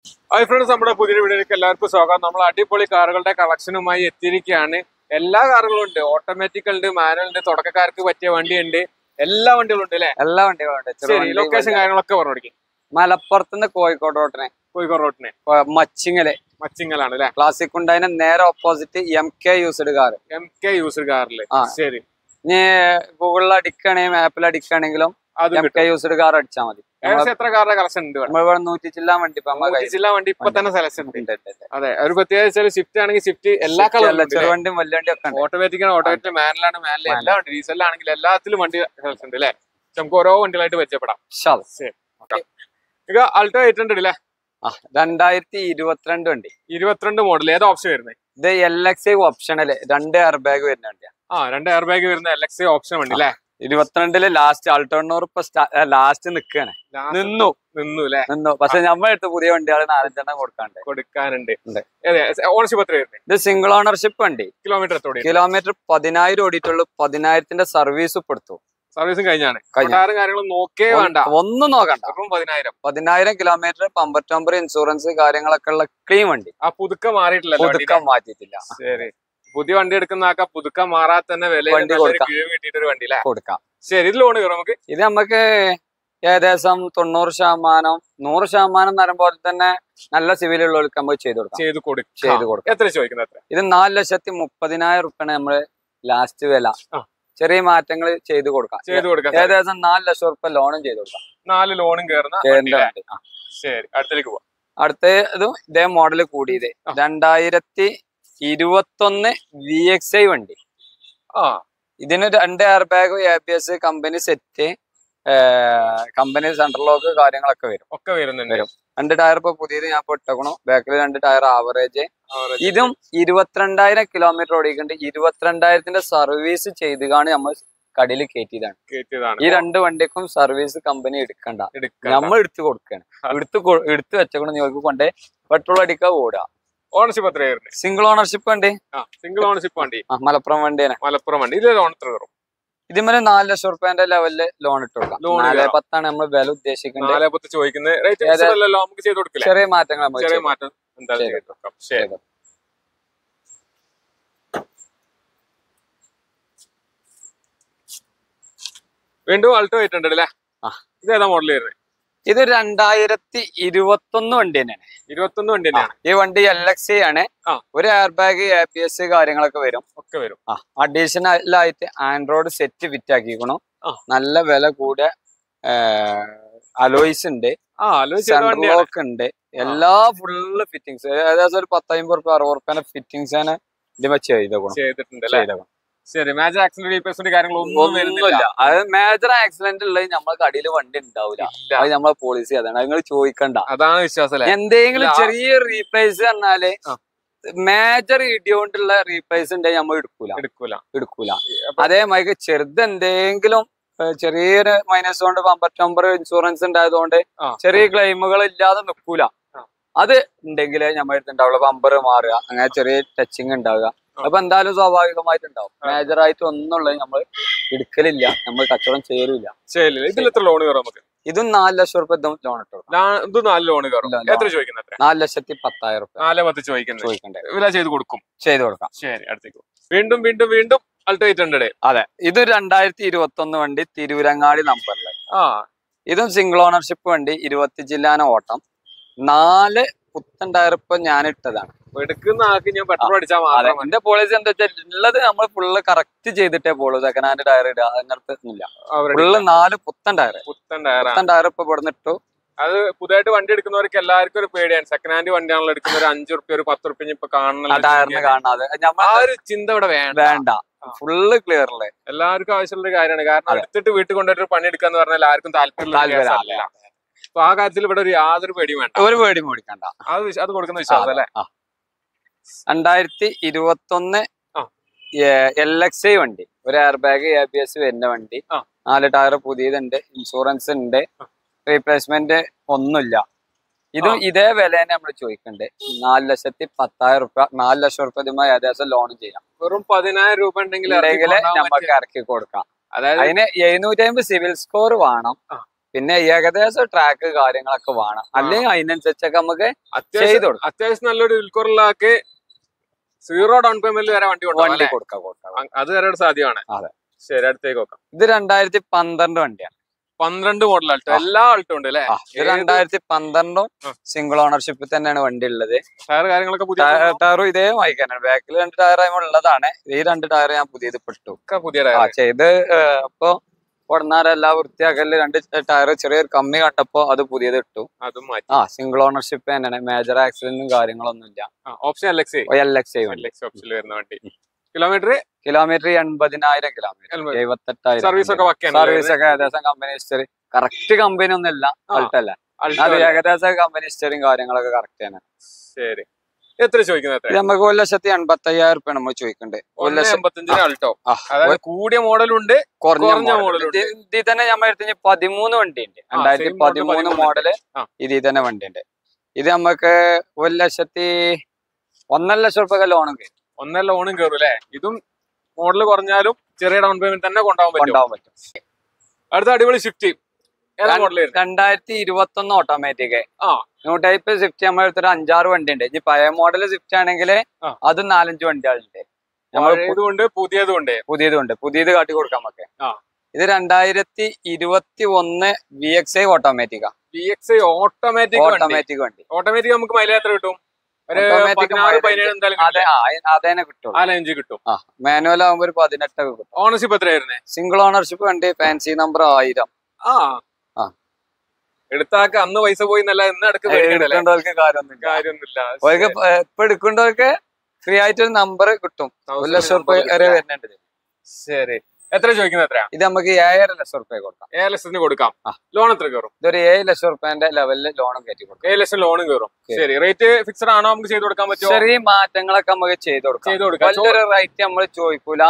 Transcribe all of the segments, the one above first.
Hi friends, നമ്മുടെ പുതിയ വീഡിയോയിലേക്ക് എല്ലാവർക്കും സ്വാഗതം. നമ്മൾ അടിപൊളി കാറുകളുടെ കളക്ഷനുമായി എത്തിയിരിക്കുകയാണ്. എല്ലാ കാറുകളും ഉണ്ട്, ഓട്ടോമാറ്റിക് ഉണ്ട്, മാനുവൽ ഉണ്ട്, തുടക്കക്കാർക്ക് പറ്റിയ വണ്ടിയുണ്ട്, എല്ലാ വണ്ടികളും ഉണ്ട് അല്ലേ? എല്ലാ വണ്ടികളും ഉണ്ട്. ശരി, ലൊക്കേഷൻ കാര്യങ്ങളൊക്കെ പറഞ്ഞു കൊടുക്കും. മലപ്പുറത്തുനിന്ന് കോഴിക്കോട് റോട്ടിന് മച്ചിങ്ങലാണ് അല്ലെ? ക്ലാസിക് ഉണ്ടായതിന് നേരെ opposite MK used car. Used കാറില്. ശരി, ഇനി ഗൂഗിളിൽ അടിക്കുകയാണെങ്കിൽ മാപ്പിൽ അടിക്കുകയാണെങ്കിലും MK യൂസ്ഡ് കാർ അടിച്ചാൽ മതി. എത്ര കാറിന്റെ കളക്ഷൻ ഉണ്ട്? 100 ജില്ലാ വണ്ടി ഇപ്പൊ തന്നെ സെലക്ഷൻ ഉണ്ട്. അതെ, ഒരു പ്രത്യേകിച്ച് സ്വിഫ്റ്റ് ആണെങ്കിൽ സ്വിഫ്റ്റ് എല്ലാ കളറും, ചെറുവണ്ടിയും വലിയ വണ്ടിയും ഒക്കെ ഓട്ടോമാറ്റിക് ആണ്, ഓട്ടോമാറ്റിക് മാനുവലാണ്, മാനുവൽ എല്ലാ വണ്ടി, ഡീസലാണെങ്കിൽ എല്ലാത്തിലും വണ്ടി സെലക്ഷൻ ഉണ്ട് അല്ലെ? നമുക്ക് ഓരോ വണ്ടികളായിട്ട് പരിചയപ്പെടാം. അൾട്ടോ 800 അല്ലേ? 2022 വണ്ടി, 22 മോഡൽ. ഏതാ ഓപ്ഷൻ വരുന്നത്? ഇത് LXI ഓപ്ഷനല്ലേ, 2 എയർ ബാഗ് വരുന്ന വണ്ടിയാണ്. 2 എയർ ബാഗ് വരുന്ന LXI ഓപ്ഷൻ വണ്ടി അല്ലേ? 22 ലാസ്റ്റ് ആൾട്ടോണ്ണൂറ് ഇപ്പൊ ലാസ്റ്റ് നിക്കാണ്. നിന്നു പക്ഷെ നമ്മളെടുത്ത് പുതിയ വണ്ടികൾ 4-5 കൊടുക്കാനുണ്ട്. ഓണർഷിപ്പ് എത്ര വരുന്നത്? ഇത് സിംഗിൾ ഓണർഷിപ്പ് വണ്ടി. കിലോമീറ്റർ 10,000 ഓടിയിട്ടുള്ളൂ. 10,000 സർവീസ് ഇപ്പൊ എടുത്തു. സർവീസും കാര്യങ്ങളും നോക്കേ വേണ്ട, ഒന്നും നോക്കണ്ട. 10,000 കിലോമീറ്റർ, പമ്പർ ടമ്പർ, ഇൻഷുറൻസ് കാര്യങ്ങളൊക്കെ ഉള്ള ക്ലീൻ വണ്ടി. പുതുക്കം മാറിയിട്ടില്ല, പുതുക്കം മാറ്റിയിട്ടില്ല. ശരി, പുതിയ വണ്ടി എടുക്കുന്ന പുതുക്കം മാറാതെ തന്നെ വില കിട്ടിയിട്ടൊരു വണ്ടി കൊടുക്കാം. ശരി, ഇത് ലോൺ കയറും നമുക്ക്? ഇത് നമുക്ക് ഏകദേശം 90%, 100% എന്ന് പറയുമ്പോൾ തന്നെ നല്ല സിവിലുള്ളവർക്ക് നമുക്ക് ചെയ്ത് കൊടുക്കാം. എത്ര ചോദിക്കുന്നത്? ഇത് 4,30,000 റുപ്യാണ് നമ്മള് ലാസ്റ്റ് വില. ചെറിയ മാറ്റങ്ങൾ ചെയ്ത് കൊടുക്കാം. ഏകദേശം 4 ലക്ഷം റുപ്യ ലോണും ചെയ്ത് കൊടുക്കാം. 4 ലോണും കയറുന്ന. ശരി, അടുത്തേക്ക് പോവാം. അടുത്തതും ഇതേ മോഡൽ കൂടിയത് 2021 VXI വണ്ടി. ഇതിന് 2 air bag, ABS, company set, company central lock കാര്യങ്ങളൊക്കെ വരും. 2 ടയർ ഇപ്പൊ പുതിയത് ഞാൻ ഇട്ടേക്കണു. ബാക്കിൽ 2 ടയർ ആവറേജ്. ഇതും 22,000 കിലോമീറ്റർ ഓടിക്കുന്നുണ്ട്. 22,000 സർവീസ് ചെയ്താണ് നമ്മൾ കടയിൽ കയറ്റിയതാണ്. ഈ 2 വണ്ടിക്കും സർവീസ് കമ്പനി എടുക്കണ്ട, നമ്മൾ എടുത്ത് കൊടുക്കുകയാണ്. എടുത്ത് വെച്ചോണ്ട് നിങ്ങൾക്ക് കൊണ്ടേ പെട്രോൾ അടിക്കാൻ ഓടുക. ഓണർഷിപ്പ് എത്രയായിരുന്നു? സിംഗിൾ ഓണർഷിപ്പ് വണ്ടി. മലപ്പുറം വണ്ടിയാണ്. ഇത് ലോൺ എത്ര വരും? ഇതിന്മേലെ 4 ലക്ഷം റുപ്യന്റെ ലെവലില് ലോൺ ഇട്ട് കൊടുക്കാം. 4,10,000 നമ്മൾ വില ഉദ്ദേശിക്കുന്നത്. 4,10 ചോദിക്കുന്നത്. ചെറിയ മാറ്റങ്ങൾ വീണ്ടും ആൾട്ടോ 800 അല്ലേ? ഇതേതാ മോഡൽ വരുന്നത്? ഇത് 2021 വണ്ടി തന്നെയാണ്. 21 വണ്ടി തന്നെയാണ്. ഈ വണ്ടി LXI ആണ്. ഒരു എയർ ബാഗ്, ABS കാര്യങ്ങളൊക്കെ വരും. അഡീഷണൽ ആയിട്ട് ആൻഡ്രോയിഡ് സെറ്റ് ഫിറ്റ് ആക്കിക്കണു. നല്ല വില കൂടിയ അലോയ്സ് ഉണ്ട്, സെൻട്രൽ ലോക്ക് ഉണ്ട്, എല്ലാ ഫുള്ള് ഫിറ്റിങ്സ്. ഏകദേശം ഒരു 10-50-60 ഫിറ്റിങ്സ് ആണ് ഇതിമ ചെയ്തേക്കണം. ശരി, മേജർ ആക്സിഡന്റ് കാര്യങ്ങളൊന്നുമില്ല. അത് മേജർ ആക്സിഡന്റ് ഉള്ളത് നമ്മളെ കടയിൽ വണ്ടി ഉണ്ടാവില്ല. അത് നമ്മളെ പോളിസി അതാണ്, നിങ്ങൾ ചോദിക്കണ്ട. അതാണ് വിശ്വാസം. എന്തെങ്കിലും ചെറിയ റീപ്ലേസ് പറഞ്ഞാല് മേജർ ഇടിയോണ്ടുള്ള റീപ്ലേസ് ഉണ്ടെങ്കിൽ നമ്മൾ എടുക്കൂല. അതേമാതിരി ചെറുത് എന്തെങ്കിലും ചെറിയൊരു മൈനസ് കൊണ്ട് ബമ്പർ നമ്പർ ഇൻഷുറൻസ് ഉണ്ടായതുകൊണ്ട് ചെറിയ ക്ലെയിമുകൾ ഇല്ലാതെ നിൽക്കൂല. അത് ഉണ്ടെങ്കിലേ നമ്മൾ എടുത്തുണ്ടാവുള്ളൂ. ബമ്പർ മാറുക, അങ്ങനെ ചെറിയ ടച്ചിങ് ഉണ്ടാവുക. അപ്പൊ എന്തായാലും സ്വാഭാവികമായിട്ടുണ്ടാവും. മേജറായിട്ട് ഒന്നുള്ളത് നമ്മൾ എടുക്കലില്ല, നമ്മൾ കച്ചവടം ചെയ്യലില്ല. ലോൺ കയറും നമുക്ക്? ഇതും 4 ലക്ഷം റുപ്യ ലോൺ ഇട്ടു. 4,10,000 റുപ്യ ചോദിക്കണ്ടേ? ചെയ്ത് കൊടുക്കാം. ശരി, അടുത്തേക്ക് വീണ്ടും അൾട്ടോ 800. അതെ, ഇത് 2021 വണ്ടി, തിരൂരങ്ങാടി നമ്പറില്. ഇതും സിംഗിൾ ഓണർഷിപ്പ് വണ്ടി, 20 ജില്ലാന ഓട്ടം. 4 പുത്തൻ ടയർ ഇപ്പൊ ഞാൻ ഇട്ടതാണ്. എടുക്കുന്ന ആൾക്ക് ഞാൻ പെട്രോൾ അടിച്ചാൽ എന്റെ പോളിസി എന്താ വെച്ചാൽ ഉള്ളത് നമ്മൾ ഫുള്ള് കറക്റ്റ് ചെയ്തിട്ടേ പോളൂ. സെക്കൻഡ് ഹാൻഡ് ടയർ ഇടുക അങ്ങനത്തെ ഒന്നുമില്ല. ഫുള്ള് 4 പുത്തൻ ടയർ ഇപ്പൊ ഇവിടെ ഇട്ടു. അത് പുതിയതായിട്ട് വണ്ടി എടുക്കുന്നവർക്ക് എല്ലാവർക്കും ഒരു പേടിയാണ്. സെക്കൻഡ് ഹാൻഡ് വണ്ടിയാണല്ലോ എടുക്കുന്ന. ഒരു 5 റുപ്യ, ഒരു 10 റുപ്യ ഇപ്പൊ ടയറിന് കാണാതെ ആ ഒരു ചിന്ത ഇവിടെ വേണ്ട. ഫുള്ള് ക്ലിയർല്ലേ, എല്ലാവർക്കും ആവശ്യമുള്ള കാര്യമാണ്. കാരണം എടുത്തിട്ട് വീട്ടിൽ കൊണ്ടുപോയിട്ട് പണി എടുക്കാന്ന് പറഞ്ഞാൽ ആർക്കും താല്പര്യം. അപ്പൊ ആ കാര്യത്തിൽ ഇവിടെ യാതൊരു പേടിയും വേണ്ട. ഒരു പേടിയും മേടിക്കണ്ട. അത് കൊടുക്കുന്ന വിശ്വാസം അല്ലേ? 2021 LXI വണ്ടി, ഒരു എയർ ബാഗ്, ABS വരുന്ന വണ്ടി. 4 ടയർ പുതിയതുണ്ട്, ഇൻഷുറൻസ് ഉണ്ട്, റീപ്ലേസ്മെന്റ് ഒന്നുമില്ല. ഇതും ഇതേ വില തന്നെ നമ്മൾ ചോദിക്കണ്ടേ. 4,10,000 റുപ്യ, 4 ലക്ഷം റുപ്യ ഇതുമായി ഏകദേശം ലോൺ ചെയ്യാം. വെറും 10,000 രൂപ ഉണ്ടെങ്കിൽ നമുക്ക് ഇറക്കി കൊടുക്കാം. അതായത് അതിന് 750 സിവിൽ സ്കോർ വേണം. പിന്നെ ഏകദേശം ട്രാക്ക് കാര്യങ്ങളൊക്കെ വേണം, അല്ലെങ്കിൽ അതിനനുസരിച്ചൊക്കെ നമുക്ക് ചെയ്ത് കൊടുക്കാം. അത്യാവശ്യം നല്ലൊരു വിൽക്കുറലാക്കി 0 ഡൗൺ പേയ്മെന്റ് വരെ വണ്ടി കൊടുക്കാം. അത് വരെ സാധ്യമാണ്. അതെ. ശരി, അടുത്തേക്ക് നോക്കാം. ഇത് 2012 വണ്ടിയാണ്. 12 മോഡൽ ആൾട്ടോ. എല്ലാ ആൾട്ടോ ഉണ്ട് അല്ലേ? 2012 സിംഗിൾ ഓണർഷിപ്പിൽ തന്നെയാണ് വണ്ടി ഉള്ളത്. ടയർ കാര്യങ്ങളൊക്കെ പുതിയ ടയറും ഇതേ വായിക്കാനാണ്. ബാക്കിൽ 2 ടയർ ഉള്ളതാണ്. ഈ 2 ടയർ ഞാൻ പുതിയത് പെട്ടു പുതിയ ചെയ്ത്. അപ്പൊ ഉടനാരെല്ലാം വൃത്തിയാക്കല് 2 ടയർ ചെറിയൊരു കമ്മി കണ്ടപ്പോ അത് പുതിയത് ഇട്ടു. അതും സിംഗിൾ ഓണർഷിപ്പ് തന്നെയാണ്. മേജർ ആക്സിഡന്റും കാര്യങ്ങളൊന്നും ഇല്ല. ഓപ്ഷൻ LXi ഓപ്ഷനിൽ വരുന്ന വണ്ടി. Kilometre 80,000 kilometre, 78,000. സർവീസ് ഒക്കെ ഏകദേശം കമ്പനി ഹിസ്റ്ററി കറക്റ്റ് കമ്പനി ഒന്നും ഇല്ല. അൾട്ടല്ല, അത് ഏകദേശം കമ്പനി ഹിസ്റ്ററിയും കാര്യങ്ങളൊക്കെ കറക്റ്റ് ആണ്. ശരി, എത്ര ചോദിക്കുന്നത്? നമുക്ക് 1,85,000 റുപ്യ നമ്മൾ ചോദിക്കണ്ടേ. 1,85,000 ആൾട്ടോ. അതായത് കൂടിയ മോഡലുണ്ട്, കുറഞ്ഞ മോഡലുണ്ട്. ഇതിൽ തന്നെ നമ്മൾ എടുത്ത് 13 വണ്ടി ഉണ്ട്. 2013 മോഡല് ഇതിൽ തന്നെ വണ്ടി ഉണ്ട്. ഇത് നമുക്ക് 1,00,000 റുപ്യ ലോണും കയറും. 1.5 ലോണും കയറും അല്ലെ? ഇതും മോഡൽ കുറഞ്ഞാലും ചെറിയ ഡൗൺ പേയ്മെന്റ് തന്നെ കൊണ്ടുപോകാൻ പറ്റും. അടുത്ത അടിപൊളി Swift. 2021 automatic new type Swift നമ്മൾ എടുത്തൊരു 5-6 വണ്ടി ഉണ്ട്. ഇനി പഴയ മോഡൽ സ്വിഫ്റ്റ് ആണെങ്കിൽ അത് 4-5 വണ്ടികളുണ്ട്. പുതിയത് കാട്ടി കൊടുക്കാൻ നമുക്ക്. ഇത് 2021 VXi ഓട്ടോമാറ്റിക്കാ. ഓട്ടോമാറ്റിക് വണ്ടി. ഓട്ടോമാറ്റിക് നമുക്ക് മൈലേജ് എത്ര കിട്ടും? അതേനെ കിട്ടും. മാനുവൽ ആകുമ്പോ ഒരു 18 ഒക്കെ കിട്ടും. ഓണർഷിപ്പ് എത്രയായിരുന്നേ? സിംഗിൾ ഓണർഷിപ്പ് വണ്ടി, ഫാൻസി നമ്പർ 1000. എടുത്താക്ക് അന്ന് പൈസ പോയി എന്നല്ല, ഇന്ന് എടുക്കേണ്ടവർക്ക് കാര്യമൊന്നുമില്ല. ഇപ്പൊ എടുക്കേണ്ടവർക്ക് ഫ്രീ ആയിട്ട് ഒരു നമ്പർ കിട്ടും. 1,00,000 റുപ്യ വരെ വരുന്നുണ്ട്. ശരി, എത്ര ചോദിക്കുന്നത്? എത്രയാ? ഇത് നമുക്ക് 7,00,000 റുപ്യ കൊടുക്കാം. 7,00,000 കൊടുക്കാം. ലോൺ എത്ര കയറും? ഇതൊരു 7,00,000 റുപ്യന്റെ ലെവലില് ലോണും കയറ്റി കൊടുക്കാം. 7,00,000 ലോണും കയറും. ശരി, റേറ്റ് ഫിക്സഡ് ആണോ? നമുക്ക് ചെയ്ത് കൊടുക്കാൻ പറ്റുമോ? ചെറിയ മാറ്റങ്ങളൊക്കെ നമുക്ക് ചെയ്ത് കൊടുക്കാം. വലിയൊരു റേറ്റ് നമ്മൾ ചോദിക്കൂല.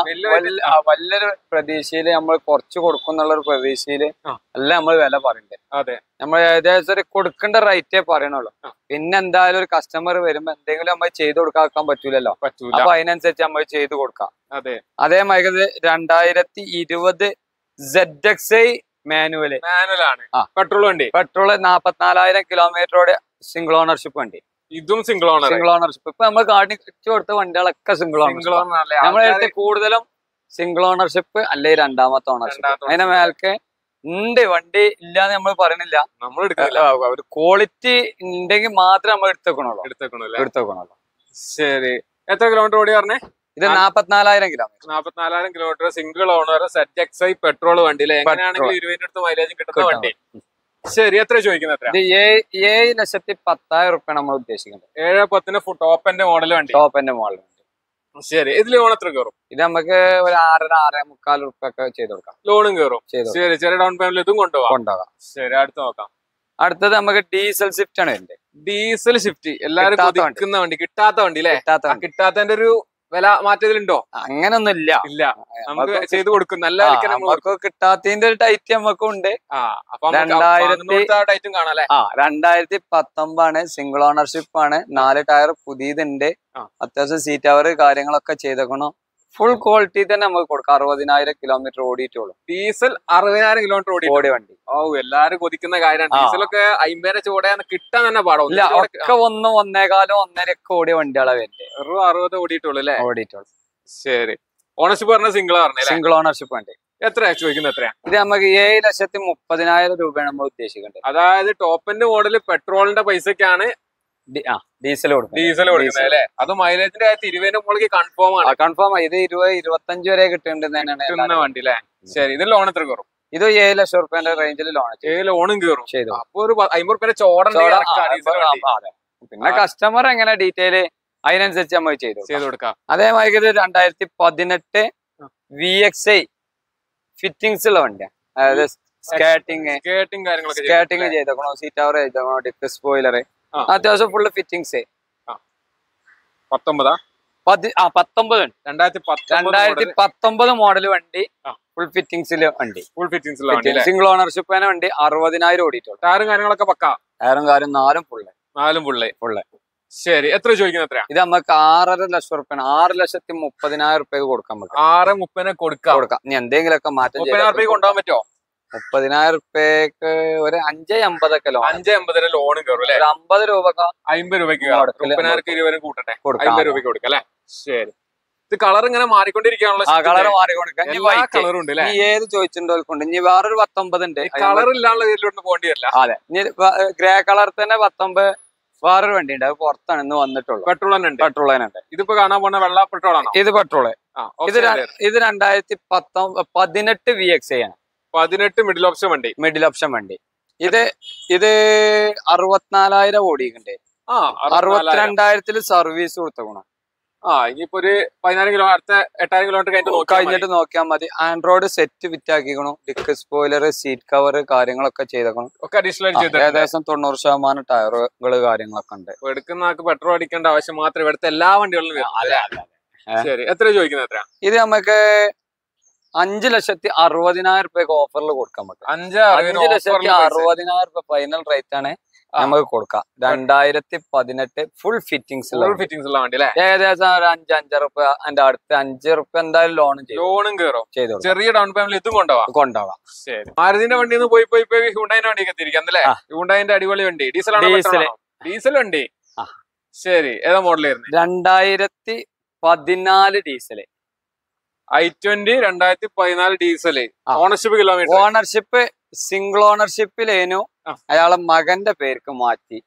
വലിയൊരു പ്രതീക്ഷയില് നമ്മൾ കുറച്ച് കൊടുക്കും എന്നുള്ളൊരു പ്രതീക്ഷയില് അല്ല നമ്മൾ വില പറയുന്നത്. അതെ, നമ്മൾ ഏകദേശം ഒരു കൊടുക്കേണ്ട റേറ്റേ പറയണുള്ളൂ. പിന്നെ എന്തായാലും ഒരു കസ്റ്റമർ വരുമ്പോ എന്തെങ്കിലും നമ്മൾ ചെയ്ത് കൊടുക്കാൻ പറ്റൂലല്ലോ. അപ്പൊ അതിനനുസരിച്ച് നമ്മൾ ചെയ്ത് കൊടുക്കാം. അതേമാതിരി 2020 ZXi മാനുവലാണ്. പെട്രോൾ 44,000 കിലോമീറ്ററോടെ സിംഗിൾ ഓണർഷിപ്പ് വണ്ടി. ഇതും സിംഗിൾ ഓണർഷിപ്പ്. ഇപ്പൊ നമ്മൾ കാണിച്ചു കൊടുത്ത വണ്ടികളൊക്കെ സിംഗിൾ ഓണർഷിപ്പ്. നമ്മളെ കൂടുതലും സിംഗിൾ ഓണർഷിപ്പ് അല്ലെ രണ്ടാമത്തെ ഓണർഷിപ്പ്. അതിന്റെ മേൽക്ക് ഉണ്ട് വണ്ടി ഇല്ലാന്ന് നമ്മൾ പറയണില്ല. ഒരു ക്വാളിറ്റി ഉണ്ടെങ്കിൽ മാത്രമേ നമ്മൾ എടുത്തേക്കണുള്ളൂ. ശരി, എത്ര കിലോമീറ്റർ ഓടി പറഞ്ഞേ? ഇത് 44,000 kilometre. 44,000 kilometre single owner ZXi petrol വണ്ടി. എങ്ങനെയാണെങ്കിൽ 20 അടുത്ത് മൈലേജും കിട്ടുന്ന വണ്ടി. ശരി, എത്ര ചോദിക്കുന്നത്? ഇത് 7,10,000 റുപ്യ നമ്മൾ ഉദ്ദേശിക്കുന്നത്. 7,10 ടോപ്പ് എൻഡ് മോഡൽ വണ്ടി. ശരി, ഇതിൽ ലോൺ എത്ര കയറും? ഇത് നമുക്ക് ഒരു 6.5-6.25 റുപ്യ ഒക്കെ ചെയ്ത് കൊടുക്കാം. ലോണും കയറും. ശരി, ചെറിയ ഡൗൺ പേയ്മെന്റ് ഇതും കൊണ്ടുപോകാം. ശരി, അടുത്ത് നോക്കാം. അടുത്തത് നമുക്ക് ഡീസൽ സ്വിഫ്റ്റ് ആണ് വരുന്നത്. ഡീസൽ സ്വിഫ്റ്റ് എല്ലാരും കൊതിക്കുന്ന വണ്ടി. കിട്ടാത്ത വണ്ടി അല്ലേ? കിട്ടാത്തതിന്റെ ഒരു വില മാറ്റത്തിലുണ്ടോ? അങ്ങനൊന്നും ഇല്ല. നമുക്ക് ചെയ്ത് കൊടുക്കും. നല്ല കിട്ടാത്തതിന്റെ ഒരു ടൈറ്റ് നമുക്കും ഉണ്ട്. 2019 സിംഗിൾ ഓണർഷിപ്പ് ആണ്. 4 ടയർ പുതിയതുണ്ട്. അത്യാവശ്യം സീറ്റ് അവർ കാര്യങ്ങളൊക്കെ ചെയ്തേക്കണം. ഫുൾ ക്വാളിറ്റി തന്നെ നമുക്ക് കൊടുക്കാം. 60,000 കിലോമീറ്റർ ഓടിയിട്ടുള്ളൂ. ഡീസൽ 60,000 കിലോമീറ്റർ ഓടിയ വണ്ടി. എല്ലാരും കൊതിക്കുന്ന കാര്യമാണ്. ഡീസലൊക്കെ 50 ചൂടാന്ന് കിട്ടാൻ തന്നെ പാടില്ല. ഒക്കെ 1, 1.25, 1.5 ഒക്കെ ഓടിയ വണ്ടികളെ വരുന്നത്. 60 ഓടിയിട്ടുള്ളൂ അല്ലേ? ഓടിയിട്ടുള്ളൂ. ശരി, ഓണർഷിപ്പ് പറഞ്ഞ സിംഗിൾ ഓണർഷിപ്പ് വണ്ടി. എത്ര ചോദിക്കുന്നത്? എത്രയാ? ഇത് നമുക്ക് 7,30,000 രൂപയാണ് നമ്മൾ ഉദ്ദേശിക്കേണ്ടത്. അതായത് ടോപ്പ് എൻഡ് മോഡല് പെട്രോളിന്റെ പൈസക്കാണ് ഡീസൽ കൊടുക്കുന്നത് അല്ലേ? അത് മൈലേജിന്റെ 20 മുകളിൽ കൺഫേം ആണ്. ഇത് 20-25 വരെ കിട്ടുന്നുണ്ട് വണ്ടി അല്ലേ? ശരി, ഇത് ലോൺ എത്ര കയറും? ഇത് 7,00,000 റുപ്യന്റെ റേഞ്ചിൽ ലോണും കയറും. അപ്പൊ ഒരു 50 റുപ്യ ചോടൻ. പിന്നെ കസ്റ്റമർ എങ്ങനെ ഡീറ്റെയിൽ അതിനനുസരിച്ച് നമ്മൾ ചെയ്ത് കൊടുക്കാം. അതേമാതിരി 2018 VXi ഫിറ്റിംഗ്സ് ഉള്ള വണ്ടിയാണ്. അതായത് സ്കേട്ടിങ് ചെയ്തേക്കണോ, സീറ്റ് അവർ ചെയ്തേക്കണോ, ഡിസ്ക് സ്പോയിലർ, അത്യാവശ്യം ഫുള്ള് ഫിറ്റിംഗ്സ്. 2019 മോഡൽ വണ്ടി. ഫുൾ ഫിറ്റിംഗ്സിൽ വണ്ടി. സിംഗിൾ ഓണർഷിപ്പ് വണ്ടി. 60,000 ഓടിയിട്ടുള്ളൂ. ടയറും കാര്യങ്ങളൊക്കെ പക്കാ. ടയറും കാര്യം 4 ഫുള്ള്. ശരി, എത്ര ചോദിക്കുന്നത്? എത്രയാ? ഇത് നമുക്ക് 6,50,000 റുപ്യാണ്. 6,30,000 റുപ്യ കൊടുക്കാം. 6,30,000 കൊടുക്കാം. ഇനി എന്തെങ്കിലുമൊക്കെ മാറ്റം കൊണ്ടുപോകാൻ പറ്റുമോ? 30,000 റുപ്യക്ക് ഒരു 5,50 ലോൺ. 5,50 ലോൺ കയറും അല്ലെ? ഒരു 50 രൂപക്ക് 50 രൂപയ്ക്ക് 30,000 20 കൂട്ടട്ടെ, 50 രൂപയ്ക്ക് കൊടുക്കാം അല്ലെ? ശരി. ഇത് കളർ ഇങ്ങനെ മാറിക്കൊണ്ടിരിക്കാനുള്ള കളർ മാറിക്കൊണ്ടിരിക്കാം. കളർ ഉണ്ട് അല്ലെ? ഏത് ചോദിച്ചിട്ടുണ്ട്. ഇനി വേറൊരു 19 ഉണ്ട്. കളർ ഇല്ലാനുള്ള ഇതിലോട്ട് പോകേണ്ടി വരില്ല. അതെ, ഇനി ഗ്രേ കളർ തന്നെ 19 വേറൊരു വണ്ടി ഉണ്ട്. അത് പുറത്താണ് ഇന്ന് വന്നിട്ടുള്ളൂ. പെട്രോൾ തന്നെ ഉണ്ട്. പെട്രോൾ തന്നെ ഉണ്ട്. ഇതിപ്പോ കാണാൻ പോകുന്ന വെള്ള പെട്രോൾ ആണോ? ഇത് പെട്രോള്. ഇത് 2018 VXI ആണ്. 18 മിഡിൽ ഓപ്ഷൻ വണ്ടി. മിഡിൽ ഓപ്ഷൻ വണ്ടി. ഇത് 64,000 ഓടിയിട്ടുണ്ട്. 62,000 സർവീസ് കൊടുത്തണം. ഇനിയിപ്പോ ഒരു 14 കിലോ അടുത്ത 8,000 കിലോമീറ്റർ കഴിഞ്ഞിട്ട് നോക്കിയാൽ മതി. ആൻഡ്രോയിഡ് സെറ്റ് ഫിറ്റ് ആക്കിക്കണം. ഡിക്ക് സ്പോയിലർ, സീറ്റ് കവർ കാര്യങ്ങളൊക്കെ ചെയ്തേക്കണം. ഏകദേശം 90% ടയറുകൾ കാര്യങ്ങളൊക്കെ ഉണ്ട്. എടുക്കുന്ന ആൾക്ക് പെട്രോൾ അടിക്കേണ്ട ആവശ്യം മാത്രം ഇവിടുത്തെ എല്ലാ വണ്ടികളിലും വരും. ശരി, എത്ര ചോദിക്കുന്നത്? എത്ര? ഇത് നമുക്ക് 5,60,000 റുപ്യക്ക് ഓഫറിൽ കൊടുക്കാൻ പറ്റും. 5,60,000 റുപ്യ ഫൈനൽ റേറ്റ് ആണ് നമുക്ക് കൊടുക്കാം. 2018 ഫുൾ ഫിറ്റിംഗ്സ് ഉള്ള വണ്ടി അല്ലേ? ഏകദേശം ഒരു 5-5 റുപ്യ അതിന്റെ അടുത്ത് 5 റുപ്യ എന്തായാലും ലോണും കയറും. ചെറിയ ഡൗൺ പേയ്മെന്റ് ഇതും കൊണ്ടുപോവാം. ശരി. മാരുതിന്റെ വണ്ടിയിൽ നിന്ന് പോയി ഹ്യുണ്ടായിന്റെ വണ്ടിയൊക്കെ തിരിക്കാം അല്ലേ? ഹ്യുണ്ടായിന്റെ അടിപൊളി വണ്ടി. ഡീസൽ വണ്ടി. ശരി, ഏതാ മോഡലായിരുന്നു? 2014 diesel. i20 2014 diesel. Ownership kilometre? Ownership single ഓണർഷിപ്പിലേനു. അയാളെ മകന്റെ പേർക്ക് മാറ്റി.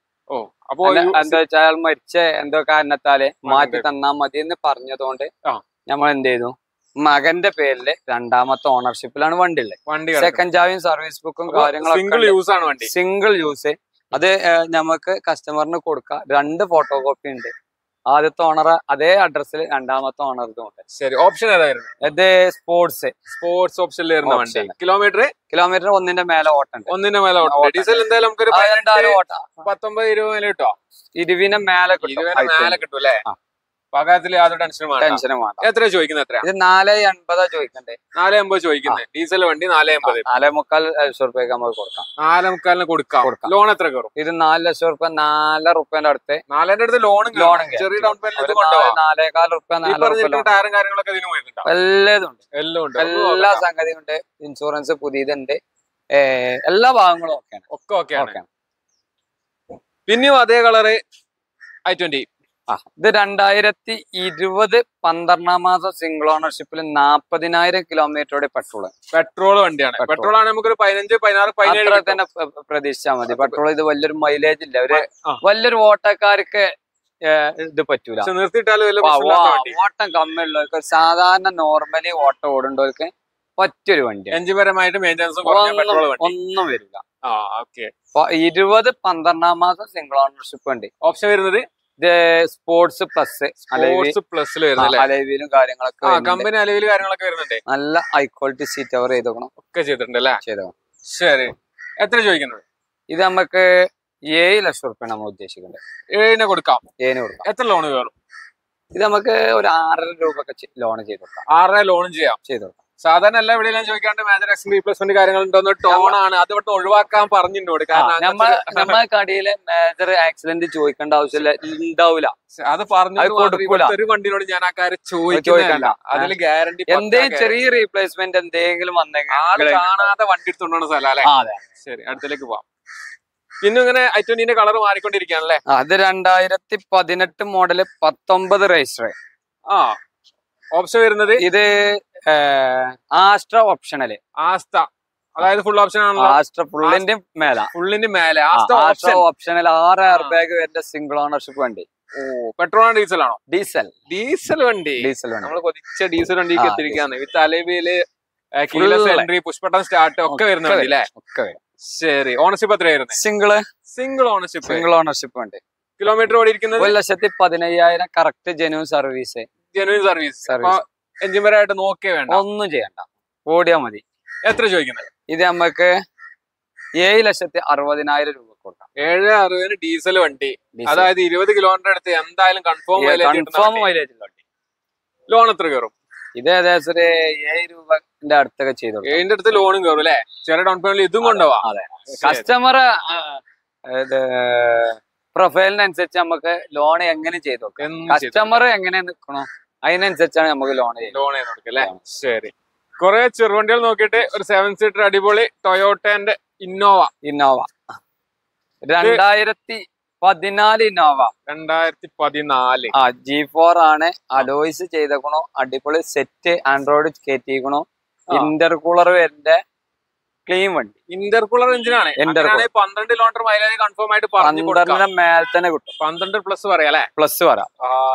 അപ്പൊ എന്താ വെച്ചാൽ അയാൾ മരിച്ച എന്തോ കാരണത്താല് മാറ്റി തന്നാ മതി എന്ന് പറഞ്ഞതുകൊണ്ട് നമ്മൾ എന്ത് ചെയ്തു, മകന്റെ പേരില് 2ാമത്തെ ഓണർഷിപ്പിലാണ് വണ്ടി ഉള്ളത്. സെക്കൻഡ് ചാവിയും സർവീസ് ബുക്കും കാര്യങ്ങളൊക്കെ സിംഗിൾ യൂസ്. അത് നമുക്ക് കസ്റ്റമറിന് കൊടുക്കാം. 2 ഫോട്ടോ കോപ്പി ഉണ്ട്. ആദ്യത്തെ ഓണർ അതേ അഡ്രസ്സിൽ 2ാമത്തെ ഓണറും ഉണ്ട്. ശരി. ഓപ്ഷൻ ഏതായിരുന്നു? ഇത് സ്പോർട്സ് ഓപ്ഷനിലായിരുന്നു വണ്ടി. കിലോമീറ്റർ 1ന്റെ മേലെ ഓട്ടുണ്ട്. ഡീസൽ എന്തായാലും നമുക്ക് 19-20 കിട്ടോ? 20 മേലെ കിട്ടും അല്ലേ? പകരത്തില് യാതൊരു ടെൻഷനും വേണ്ട. എത്ര ചോദിക്കുന്നത്? എത്ര? ഇത് 4,80 ചോദിക്കണ്ടേ? 4,80 ചോദിക്കുന്നത്. ഡീസൽ വണ്ടി 4,80. 4,45 റുപ്യക്ക് നമുക്ക് കൊടുക്കാം. 4,45 കൊടുക്കാം. ലോൺ എത്ര കയറും? ഇത് 4 ലക്ഷം റുപ്യ. 4 റുപ്യന്റെ അടുത്ത് 4ന്റെ അടുത്ത് ലോൺ. ചെറിയ ഡൗൺ പേയ്മെന്റ് 4,4 റുപ്യ. ടയറും കാര്യങ്ങളൊക്കെ എല്ലാം ഉണ്ട്. എല്ലാ സംഗതിയും ഉണ്ട്. ഇൻഷുറൻസ് പുതിയതുണ്ട്. എല്ലാ ഭാഗങ്ങളും ഓക്കെയാണ്. പിന്നെയും അതേ കളറ് i20. ഇത് 2020 12ാം മാസം സിംഗിൾ ഓണർഷിപ്പിൽ 40,000 കിലോമീറ്ററോടെ പെട്രോൾ വണ്ടിയാണ്. പെട്രോൾ ആണ് നമുക്ക് 15-16-17 തന്നെ പ്രതീക്ഷിച്ചാൽ മതി. പെട്രോൾ ഇത് വലിയൊരു മൈലേജ് ഇല്ല. വലിയൊരു ഓട്ടക്കാർക്ക് ഇത് പറ്റൂല. ഓട്ടം കമ്മിയുള്ളവർക്ക്, സാധാരണ നോർമലി ഓട്ടം ഓടേണ്ടവർക്ക് പറ്റിയൊരു വണ്ടി. എഞ്ചിൻപരമായിട്ട് ഒന്നും വരില്ല. 20-12ാം മാസം സിംഗിൾ ഓണർഷിപ്പ് വണ്ടി. ഓപ്ഷൻ വരുന്നത് ഇത് സ്പോർട്സ് പ്ലസ്. അലവിലും കാര്യങ്ങളൊക്കെ കമ്പനി അലവിൽ കാര്യങ്ങളൊക്കെ വരുന്നുണ്ട്. നല്ല ഹൈ ക്വാളിറ്റി സീറ്റ് കവർ ചെയ്തോക്കണം. ഒക്കെ ചെയ്തിട്ടുണ്ട് അല്ലേ? ശരി. എത്ര ചോദിക്കുന്നത്? ഇത് നമുക്ക് 7 ലക്ഷം റുപ്യ നമ്മൾ ഉദ്ദേശിക്കുന്നത്. 7 കൊടുക്കാം. എത്ര ലോൺ കയറും? ഇത് നമുക്ക് ഒരു 6,500 രൂപ ലോൺ ചെയ്ത് കൊടുക്കാം. 6,500 ലോൺ ചെയ്ത് കൊടുക്കാം. സാധാരണ എല്ലാ വീഡിയോയിലും ചോദിക്കാണ്ട് മേജർ ആക്സിഡന്റ് റീപ്ലേസ്മെന്റ് കാര്യങ്ങളുണ്ടോ? ടോൺ ആണ് അത് ഇവിടെ ഒഴിവാക്കാൻ പറഞ്ഞിട്ടുണ്ട്. കാരണം നമ്മുടെ കടയിലെ മേജർ ആക്സിഡന്റ് ചോദിക്കേണ്ട ആവശ്യമില്ല, ഉണ്ടാവില്ല. അത് പറഞ്ഞു ഒരു വണ്ടിയോട് ഞാൻ ആ കാര്യം ചോദിക്കുന്നില്ല. അതിൽ ഗ്യാരണ്ടി എന്തെങ്കിലും ചെറിയ റീപ്ലേസ്മെന്റ് എന്തെങ്കിലും ആള് കാണാതെ വണ്ടി എടുത്തോണ്ടാണ് സ്ഥലം അല്ലെ? ശരി, അടുത്തേക്ക് പോവാം. പിന്നെ ഇങ്ങനെ i20ന്റെ കളർ മാറിക്കൊണ്ടിരിക്കുകയാണല്ലേ? അത് 2018 മോഡല് 19 രജിസ്റ്റർ. ഓപ്ഷൻ വരുന്നത് ഇത് ആസ്ട്ര ഓപ്ഷണല്. ആസ്ത അതായത് ഫുൾ ഓപ്ഷൻ ആണല്ലോ. ആസ്ട്ര ഫുള്ളിന്റെ മേലെ ആസ്ട്ര ഓപ്ഷണൽ 6,000 ബാഗ് വരെ സിംഗിൾ ഓണർഷിപ്പ് വണ്ടി. പെട്രോൾ ആണോ ഡീസൽ ആണോ? ഡീസൽ വണ്ടി. നമ്മൾ കൊതിച്ച ഡീസൽ വണ്ടിക്ക് എത്തിരിക്കാന്ന്. വിത്ത് അലവില് എൻട്രി, പുഷ്പട്ടം സ്റ്റാർട്ട് ഒക്കെ വരുന്ന വണ്ടി അല്ലേ? ശരി. ഓണർഷിപ്പ് എത്രയായിരുന്നു? സിംഗിൾ ഓണർഷിപ്പ് വണ്ടി. കിലോമീറ്റർ ഓടിയിരിക്കുന്നത് 1,15,000. Correct genuine service. എഞ്ചിൻപരമായിട്ട് നോക്കേ വേണ്ട, ഒന്നും ചെയ്യണ്ട, ഓടിയാ മതി. എത്ര ചോദിക്കുന്നത്? ഇത് നമുക്ക് 7,60,000 രൂപ കൊടുക്കാം. 7,60,000 ഡീസൽ വണ്ടി. അതായത് 20 കിലോമീറ്റർ അടുത്ത് എന്തായാലും കൺഫേം മൈലേജ് വണ്ടി. ലോൺ എത്ര കയറും? ഇത് ഏകദേശം 7 രൂപന്റെ അടുത്തൊക്കെ ചെയ്തു. 7ന്റെ അടുത്ത് ലോണും കയറും അല്ലെ? ചെറിയ ഡൗൺ പേയ്മെന്റ് ഇതും കൊണ്ടുപോവാ. അതെ, കസ്റ്റമർ പ്രൊഫൈലിനനുസരിച്ച് നമുക്ക് ലോൺ എങ്ങനെ ചെയ്തു നോക്കാം. കസ്റ്റമർ എങ്ങനെ നിൽക്കണോ അതിനനുസരിച്ചാണ് നമുക്ക് ലോൺ കൊടുക്കല്ലേ? ശരി. കുറെ ചെറുവണ്ടികൾ നോക്കിയിട്ട് ഒരു 7 സീറ്റർ അടിപൊളി ടൊയോട്ടന്റെ ഇന്നോവ 2014 ഇന്നോവ 2014 G4 ആണ്. അലോയ്സ് ചെയ്തേക്കണോ, അടിപൊളി സെറ്റ് ആൻഡ്രോയിഡ് കയറ്റിക്കണോ, ഇന്റർകൂളർ വരുന്ന ക്ലീൻ വണ്ടി. ഇന്റർകൂളർ എഞ്ചിനാണ്. 12 കിലോമീറ്റർ മൈലേജ് കൺഫേം ആയിട്ട് 12 മേലെ തന്നെ കിട്ടും. 12 പ്ലസ് പറയാം അല്ലെ? പ്ലസ് പറയാം.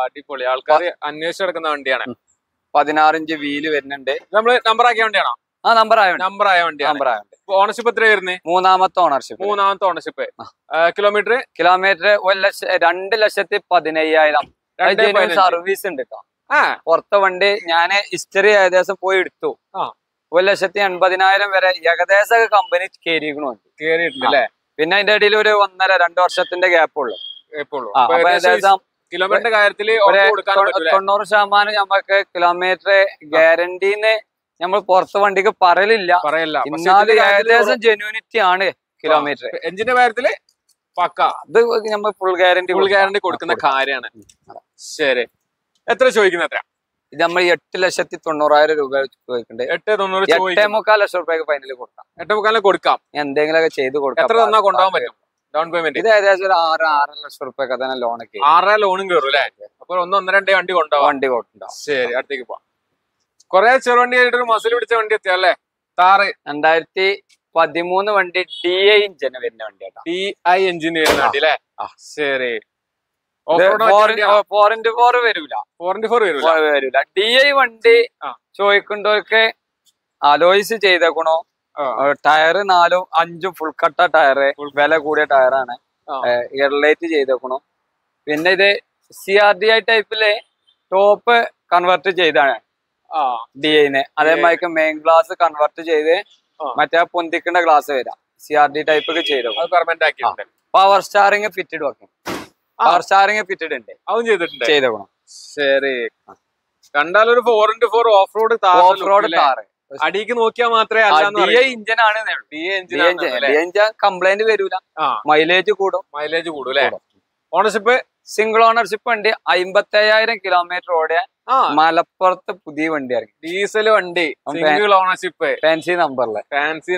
അടിപൊളി, ആൾക്കാർ അന്വേഷിച്ച് കിടക്കുന്ന വണ്ടിയാണ്. 16 ഇഞ്ച് വീല് വരുന്നുണ്ട്. നമ്മള് നമ്പർ ആക്കിയ വണ്ടിയാണോ? നമ്പർ ആയ വണ്ടിയാണ്. ഓണർഷിപ്പ് എത്ര വരുന്നത്? മൂന്നാമത്തെ ഓണർഷിപ്പ്. കിലോമീറ്റർ 2,15,000 സർവീസ് ഉണ്ട് കേട്ടോ. പുറത്തെ വണ്ടി ഞാൻ ഹിസ്റ്ററി ഏകദേശം പോയി എടുത്തു. 1,80,000 വരെ ഏകദേശം കമ്പനി കേറിയിട്ടുണ്ട്. പിന്നെ അതിന്റെ ഇടയിൽ ഒരു 1.5-2 വർഷത്തിന്റെ ഗ്യാപ്പ് ഉള്ളു. ഏകദേശം കിലോമീറ്ററിന്റെ കാര്യത്തിൽ 90% നമുക്ക് കിലോമീറ്റർ ഗ്യാരണ്ടിന്ന് നമ്മൾ പുറത്ത് വണ്ടിക്ക് പറയലില്ല. എന്നാലും ഏകദേശം ജെന്യൂനിറ്റി ആണ് കിലോമീറ്റർ. എഞ്ചിന്റെ കാര്യത്തില് പക്ക ഇത് നമ്മൾ ഫുൾ ഗ്യാരണ്ടി കൊടുക്കുന്ന കാര്യമാണ്. ശരി, എത്ര ചോദിക്കുന്നത്? എത്ര? ഇത് നമ്മൾ 8,90,000 രൂപ ചോദിക്കുന്നുണ്ട്. 8,45 ലക്ഷം രൂപയ്ക്ക് ഫൈനൽ കൊടുക്കാം. 8,45 കൊടുക്കാം. എന്തെങ്കിലുമൊക്കെ ചെയ്ത് കൊടുക്കാം. എത്ര തന്നാ കൊണ്ടുപോകാൻ പറ്റും? ഡൗൺ പേയ്മെന്റ് ഇത് ഏകദേശം ഒരു 6 ലക്ഷം രൂപയൊക്കെ തന്നെ ലോണൊക്കെ. 6 ലോണും കയറും അല്ലെ? അപ്പൊ 1-1.2 വണ്ടി കൊണ്ടുപോകാം. ശരി, അടുത്തേക്ക് പോവാം. കൊറേ ചെറുവണ്ടി ആയിട്ട് ഒരു മസിൽ പിടിച്ച വണ്ടി എത്തിയല്ലേ? താറ് 2013 വണ്ടി DI എഞ്ചിന് വരുന്ന വണ്ടി കേട്ടോ. DI എഞ്ചിന് വരുന്ന വണ്ടി അല്ലേ? ശരി, 4x4 വരൂല. 4x4 വരൂല. DI വണ്ടി ചോദിക്കുന്നവർക്ക് അലോയ്സ് ചെയ്തേക്കണോ, ടയറ് 4-5 ഫുൾ കട്ട ടയറ്, വില കൂടിയ ടയറാണ്. ഹെഡ്ലൈറ്റ് ചെയ്തേക്കണോ. പിന്നെ ഇത് CRDI ടൈപ്പില് ടോപ്പ് കൺവേർട്ട് ചെയ്താണ് DIന്. അതേമാതിരി മെയിൻ ഗ്ലാസ് കൺവേർട്ട് ചെയ്ത് മറ്റേ പൊന്തിക്കേണ്ട ഗ്ലാസ് വരാം. CRD ടൈപ്പ് ഒക്കെ ചെയ്തോ. പവർ സ്റ്റാറിങ് ഫിറ്റഡ് വെക്കും. പവർ സ്റ്റാറിങ് ഫിറ്റഡ് ഉണ്ട്. അതും ചെയ്തേക്കണം. ശരി, കണ്ടാലൊരു 4x4 ഓഫ് റോഡ് താറ്. അടിക്ക് നോക്കിയാൽ മാത്രമേ ഇഞ്ചിനാണ്. കംപ്ലൈന്റ് വരൂല. മൈലേജ് കൂടും അല്ലേ? ഓണർഷിപ്പ് സിംഗിൾ ഓണർഷിപ്പ് വണ്ടി. 55,000 കിലോമീറ്റർ ഓടിയ മലപ്പുറത്ത് പുതിയ വണ്ടി ഇറങ്ങി. ഡീസൽ വണ്ടി, സിംഗിൾ ഓണർഷിപ്പ്, ഫാൻസി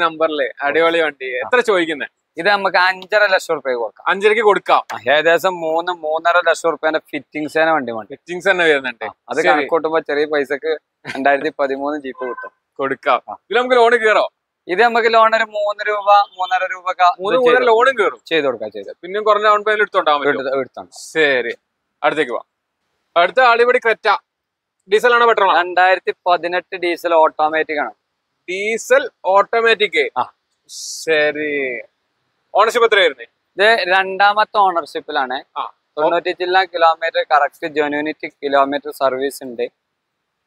നമ്പറില് അടിപൊളി വണ്ടി. എത്ര ചോദിക്കുന്നത്? ഇത് നമുക്ക് 5.5 ലക്ഷം രൂപ കൊടുക്കാം. 5.5 കൊടുക്കാം. ഏകദേശം 3-3.5 ലക്ഷം റുപ്യന്റെ ഫിറ്റിംഗ്സ് വണ്ടി ഫിറ്റിംഗ്സ് തന്നെ വരുന്നുണ്ട്. അത് കണക്കൂട്ടുമ്പോ ചെറിയ പൈസക്ക് 2013 ജീപ്പ് കിട്ടും. കൊടുക്കാം. ഇത് നമുക്ക് ലോൺ കയറോ? ഇത് നമുക്ക് ലോൺ ഒരു 3 രൂപ 3.5 രൂപ ലോണും കയറും. ചെയ്ത് കൊടുക്കാം. പിന്നെ കുറഞ്ഞ ഡൗൺ പേയ്മെന്റ് എടുത്തോണ്ടാവും. ശരി, അടുത്തേക്ക് പോവാം. അടുത്ത ആളിപടി ക്രെറ്റ. ഡീസൽ ആണോ പെട്രോൾ? 2018 ഡീസൽ ഓട്ടോമാറ്റിക് ആണ്. Diesel automatic. ശരി, ഓണർഷിപ്പ് എത്ര വരുന്നത്? ഇത് 2ാമത്തെ ഓണർഷിപ്പിലാണ്. 90 kilometre correct genuinity kilometre service ഉണ്ട്.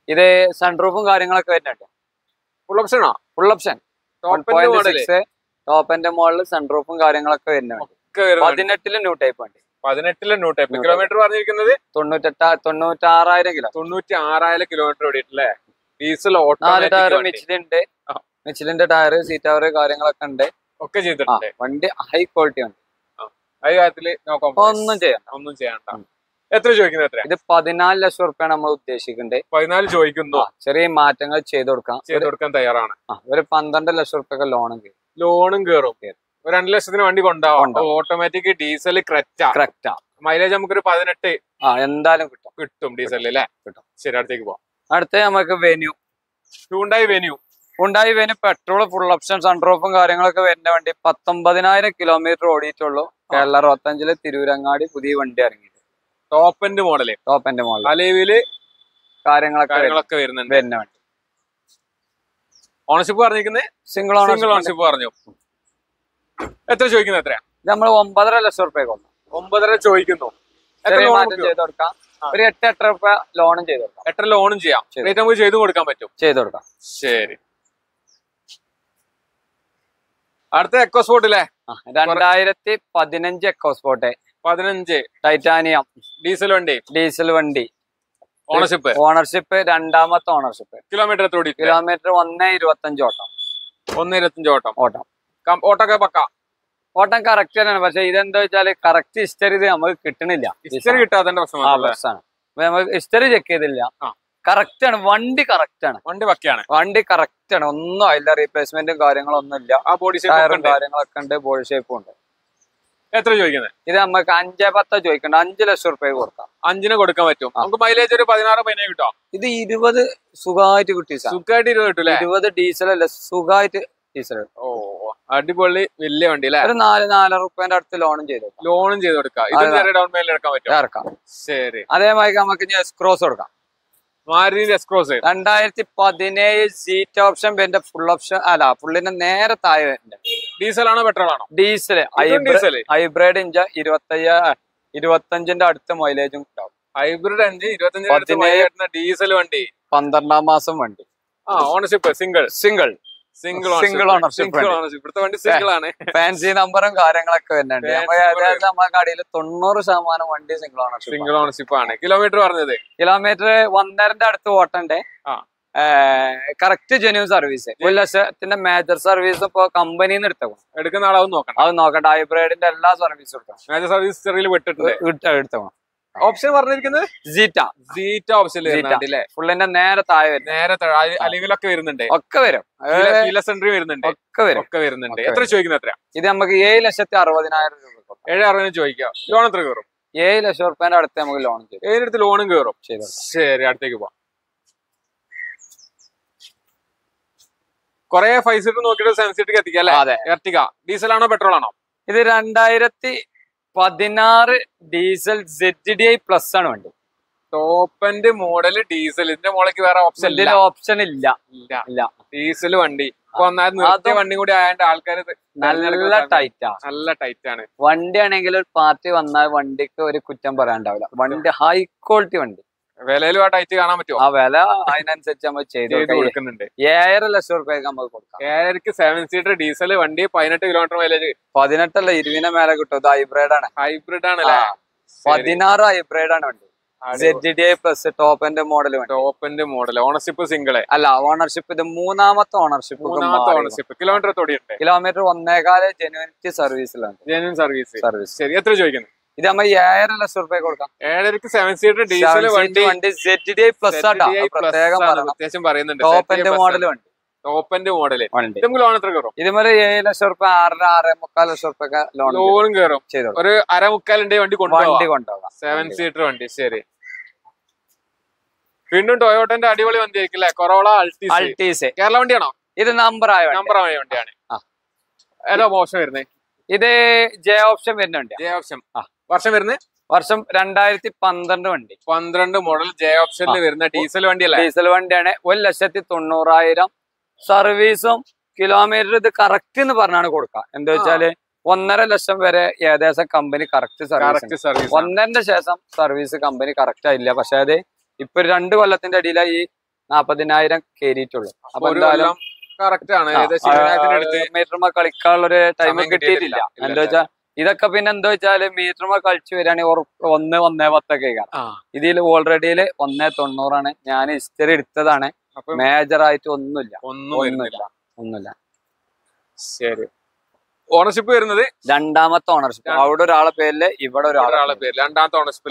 ഇത് സൺറൂഫും കാര്യങ്ങളൊക്കെ വരുന്നുണ്ട്. ഫുൾ ഓപ്ഷൻ ആണോ? Full option. Top end model സൺറൂഫും കാര്യങ്ങളൊക്കെ വരുന്നുണ്ട്. 18 ന്യൂ ടൈപ്പ് വണ്ടി. 18 ന്യൂ ടൈപ്പ്. കിലോമീറ്റർ പറഞ്ഞിരിക്കുന്നത് 96,000 കിലോ. 96,000 കിലോമീറ്റർ ഓടിയിട്ടില്ലേ? ഡീസൽ മിച്ചിലുണ്ട്. മിച്ചിലിന്റെ ടയർ, സീറ്റ് കവർ കാര്യങ്ങളൊക്കെ ഉണ്ട്. ഒക്കെ ചെയ്തിട്ടുണ്ട്. വണ്ടി ഹൈ ക്വാളിറ്റി ഉണ്ട്. ഒന്നും ചെയ്യണ്ട. എത്ര ചോദിക്കുന്നത്? എത്ര? ഇത് 14 ലക്ഷം റുപ്യാണ് നമ്മൾ ഉദ്ദേശിക്കുന്നത്. 14 ചോദിക്കുന്നു. ചെറിയ മാറ്റങ്ങൾ ചെയ്ത് കൊടുക്കാൻ തയ്യാറാണ്. ഒരു 12 ലക്ഷം റുപ്യൊക്കെ ലോണും കയറും. ഒരു 2 ലക്ഷത്തിന് വണ്ടി കൊണ്ടാവും. Automatic diesel Creta. മൈലേജ് നമുക്കൊരു 18 എന്തായാലും കിട്ടും ഡീസലിൽ അല്ലേ? കിട്ടും. ശരി, അടുത്തേക്ക് പോവാം. അടുത്ത നമുക്ക് Venue. Hyundai Venue petrol full option സൺറൂഫും കാര്യങ്ങളൊക്കെ വരുന്ന വണ്ടി. 19,000 കിലോമീറ്റർ ഓടിയിട്ടുള്ളൂ. കേരള 65 തിരൂരങ്ങാടി പുതിയ വണ്ടി ഇറങ്ങി. ടോപ്പ് എൻഡ് മോഡൽ അലവില് കാര്യങ്ങളൊക്കെ വരുന്ന വണ്ടി. ഓണർഷിപ്പ് പറഞ്ഞിരിക്കുന്നത് സിംഗിൾ ഓണർഷിപ്പ് പറഞ്ഞു. എത്ര ചോദിക്കുന്നത്? എത്ര? നമ്മൾ 9.5 ലക്ഷം റുപ്യ 9.5 ചോദിക്കുന്നു. ചെയ്ത് കൊടുക്കാം. ഒരു 8-8 രൂപ ലോണും ചെയ്ത് കൊടുക്കാം. 8 ലോണും ചെയ്യാം. നമുക്ക് ചെയ്തു കൊടുക്കാൻ പറ്റും. ചെയ്ത് കൊടുക്കാം. ശരി, അടുത്ത എക്കോസ്പോർട്ട് അല്ലേ? 2015 എക്കോസ്പോർട്ട്. 15 ടൈറ്റാനിയം ഡീസൽ വണ്ടി. ഓണർഷിപ്പ് 2ാമത്തെ ഓണർഷിപ്പ്. കിലോമീറ്റർ എത്ര? കിലോമീറ്റർ 1.25 ഓട്ടം. 1.25 ഓട്ടൊക്കെ പക്ക. ഓട്ടം കറക്റ്റ് തന്നെയാണ്. പക്ഷെ ഇതെന്താ വെച്ചാല് കറക്റ്റ് ഹിസ്റ്ററി നമുക്ക് കിട്ടണില്ല. ഹിസ്റ്ററി കിട്ടാത്തതിന്റെ പ്രശ്നമാണ്. നമുക്ക് ഹിസ്റ്ററി ചെക്ക് ചെയ്തില്ല. കറക്റ്റ് ആണ്, വണ്ടി കറക്റ്റ് ആണ്, വണ്ടി പക്കയാണ്, വണ്ടി കറക്റ്റ് ആണ്, ഒന്നും അതില്ല, റീപ്ലേസ്മെന്റും കാര്യങ്ങളൊന്നും ഇല്ല. ആ ബോഡി ടയറും കാര്യങ്ങളൊക്കെ ഉണ്ട്, ബോഡി ഷേപ്പും ഉണ്ട്. എത്ര ചോദിക്കുന്നത്? ഇത് നമുക്ക് 5-10 ചോദിക്കണ്ട, 5 ലക്ഷം റുപ്യ കൊടുക്കാം. 5 കൊടുക്കാൻ പറ്റും. നമുക്ക് മൈലേജ് ഒരു 16-17 കിട്ടോ? ഇത് 20 സുഖമായിട്ട് കിട്ടി, സുഖമായിട്ട് 20 കിട്ടൂലേ? 20 ഡീസൽ അല്ല, സുഖമായിട്ട് ഡീസൽ. ഓ അടിപൊളി വലിയ വണ്ടി അല്ലേ? ഒരു 4-4 റുപ്യന്റെ അടുത്ത് ലോണും ചെയ്തു കൊടുക്കാം. ഇത് ചെറിയ ഡൗൺ പേയ്മെന്റ് എടുക്കാൻ പറ്റും, ഇറക്കാം. ശരി. അതേമാതിരി നമുക്ക് ഇനി എക്സ്ക്രോസ് കൊടുക്കാം. മാരുതി എക്സ്ക്രോസ് 2017 സീറ്റ് ഓപ്ഷൻ പിന്നെ ഫുൾ ഓപ്ഷൻ അല്ല, ഫുള്ളിന്റെ നേരെ താഴെ ഡീസൽ ആണോ പെട്രോൾ ആണോ? ഡീസൽ ഹൈബ്രിഡ് ഇഞ്ച 25-ന്റെ അടുത്ത മൈലേജും ഉണ്ടാവും. ഹൈബ്രിഡ് 25 ഡീസൽ വണ്ടി, 12ാം മാസം വണ്ടി. Ownership single ownership. ഇവിടുത്തെ വണ്ടി സിംഗിൾ ആണ്. ഫാൻസി നമ്പറും കാര്യങ്ങളൊക്കെ വരുന്നുണ്ട്. ഏകദേശം നമ്മുടെ കടയിൽ 90% വണ്ടി സിംഗിൾ ഓണർഷിപ്പ് ആണ്. കിലോമീറ്റർ പറഞ്ഞത് കിലോമീറ്റർ 1.5ന്റെ അടുത്ത് ഓട്ടണ്ടേ. കറക്റ്റ് ജെന്യൂൻ സർവീസ്, 1 ലക്ഷത്തിന്റെ മേജർ സർവീസ് ഇപ്പൊ കമ്പനിന്ന് എടുക്കുന്ന ആളാവും നോക്കണം. അത് നോക്കണ്ട, ഹൈബ്രിഡിന്റെ എല്ലാ സർവീസും എടുക്കണം. മേജർ സർവീസ് എടുത്തോ. ഓപ്ഷൻ പറഞ്ഞിരിക്കുന്നത് സീറ്റ ഓപ്ഷൻ ഫുള്ളിന്റെ നേരെ താഴെ അലിവിലൊക്കെ വരുന്നുണ്ട്, ഒക്കെ വരും, വരുന്നുണ്ട്, ഒക്കെ വരുന്നുണ്ട്. എത്ര ചോദിക്കുന്നത്? എത്ര? ഇത് നമുക്ക് 7,60,000 രൂപ. 7,60,000 ചോദിക്കാം. ലോൺ എത്ര കയറും? 7 ലക്ഷം റുപ്യന്റെ അടുത്ത് നമുക്ക് ലോൺ ചെയ്യും. 7 അടുത്ത് ലോണും കയറും. ശരി, അടുത്തേക്ക് പോവാം. കൊറേ 5 സീറ്റർ നോക്കിയിട്ട് 7 സീറ്റർക്ക് എത്തിക്കാം അല്ലേ? അതെ. എർട്ടിക ഡീസൽ ആണോ പെട്രോൾ ആണോ? ഇത് 2016 ഡീസൽ ZDI പ്ലസ് ആണ് വണ്ടി. Top end model diesel. ഇതിന്റെ മോളേക്ക് വേറെ ഓപ്ഷൻ ഇല്ല. ഡീസൽ വണ്ടി വണ്ടി കൂടി ആയതിന്റെ ആൾക്കാർ നല്ല ടൈറ്റ് ആണ്. വണ്ടി ആണെങ്കിൽ ഒരു പാർട്ടി വന്നാൽ വണ്ടിക്ക് ഒരു കുറ്റം പറയാണ്ടാവില്ല. വണ്ടി ഹൈ ക്വാളിറ്റി വണ്ടി. വിലയിലും ആ ടൈറ്റ് കാണാൻ പറ്റുമോ? ആ വില അതിനനുസരിച്ച് നമ്മൾ ചെയ്ത് കൊടുക്കുന്നുണ്ട്. 7.5 ലക്ഷം റുപ്യക്ക് നമുക്ക് കൊടുക്കാം. 7ക്ക് 7 സീറ്റർ ഡീസൽ വണ്ടി, 18 കിലോമീറ്റർ മൈലേജ്. 18 അല്ല, 20 മേലെ കിട്ടും. ഇത് ഹൈബ്രിഡ് ആണ്. 16 ഹൈബ്രിഡ് ആണ് വണ്ടി. ZDI plus top end model. Ownership single അല്ല, ഓണർഷിപ്പ് ഇത് 3ാമത്തെ ഓണർഷിപ്പ്. കിലോമീറ്റർ തൊടിയുണ്ട്. കിലോമീറ്റർ 1.25 ജെന്യൂനിറ്റി സർവീസിലാണ്. സർവീസ്. ശരി, എത്ര ചോദിക്കുന്നു? ഇത് നമ്മൾ 7.5 ലക്ഷം റുപ്യ കൊടുക്കാം. 7ക്ക് 7 സീറ്റർ ഡീസൽ വണ്ടി ZDI പ്ലസ് പ്രത്യേകം അത്യാവശ്യം പറയുന്നുണ്ട്. ടോപ്പ് എൻഡ് മോഡൽ വണ്ടി. നമുക്ക് ലോൺ എത്ര കയറും? ഇതുപോലെ 7 ലക്ഷം റുപ്യ 6.5 ലക്ഷം റുപ്യ ലോണും കയറും. ഒരു 1/4 വണ്ടി കൊണ്ടുപോകാം. 7 സീറ്റർ വണ്ടി. ശരി, വീണ്ടും ടൊയോട്ടന്റെ അടിപൊളി വണ്ടി ആയിരിക്കും അല്ലെ? Corolla Altis. കേരള വണ്ടിയാണോ? ഇത് നമ്പറായ വണ്ടിയാണ്. ഏതാ ഓപ്ഷൻ വരുന്നത്? ഇത് ജെ ഓപ്ഷൻ വരുന്നുണ്ട്. വർഷം വരുന്നത്? വർഷം 2012 വണ്ടി. 12 മോഡൽ ജെ ഓപ്ഷനിൽ വരുന്ന ഡീസൽ വണ്ടിയല്ലേ? ഡീസൽ വണ്ടിയാണ്. 1,90,000 സർവീസും കിലോമീറ്റർ. ഇത് കറക്റ്റ് എന്ന് പറഞ്ഞാണ് കൊടുക്കുക. എന്താ വെച്ചാല് 1.5 ലക്ഷം വരെ ഏകദേശം കമ്പനി കറക്റ്റ് സർവീസ്. 1.5ന്റെ ശേഷം സർവീസ് കമ്പനി കറക്റ്റ് ആയില്ല. പക്ഷെ അത് ഇപ്പൊ 2 കൊല്ലത്തിന്റെ അടിയിലായി 40,000 കയറിയിട്ടുള്ളൂ. അപ്പൊ എന്തായാലും മീറ്റർമ കളിക്കാനുള്ള ഒരു ടൈം കിട്ടിയിട്ടില്ല. എന്താ വെച്ചാൽ ഇതൊക്കെ പിന്നെ എന്താ വെച്ചാല് മീറ്റർമ കളിച്ചു വരികയാണെങ്കിൽ 1.10 ഇതിൽ ഓൾറെഡി 1.90 ഞാൻ ഹിസ്റ്ററി എടുത്തതാണ്. മേജർ ആയിട്ട് ഒന്നുമില്ല. ശരി, ഓണർഷിപ്പ് വരുന്നത് 2ാമത്തെ ഓണർഷിപ്പ്. അവിടെ ഒരാളെ പേരില്, ഇവിടെ ഒരാളെ പേരില്. 2ാമത്തെ ഓണർഷിപ്പ്.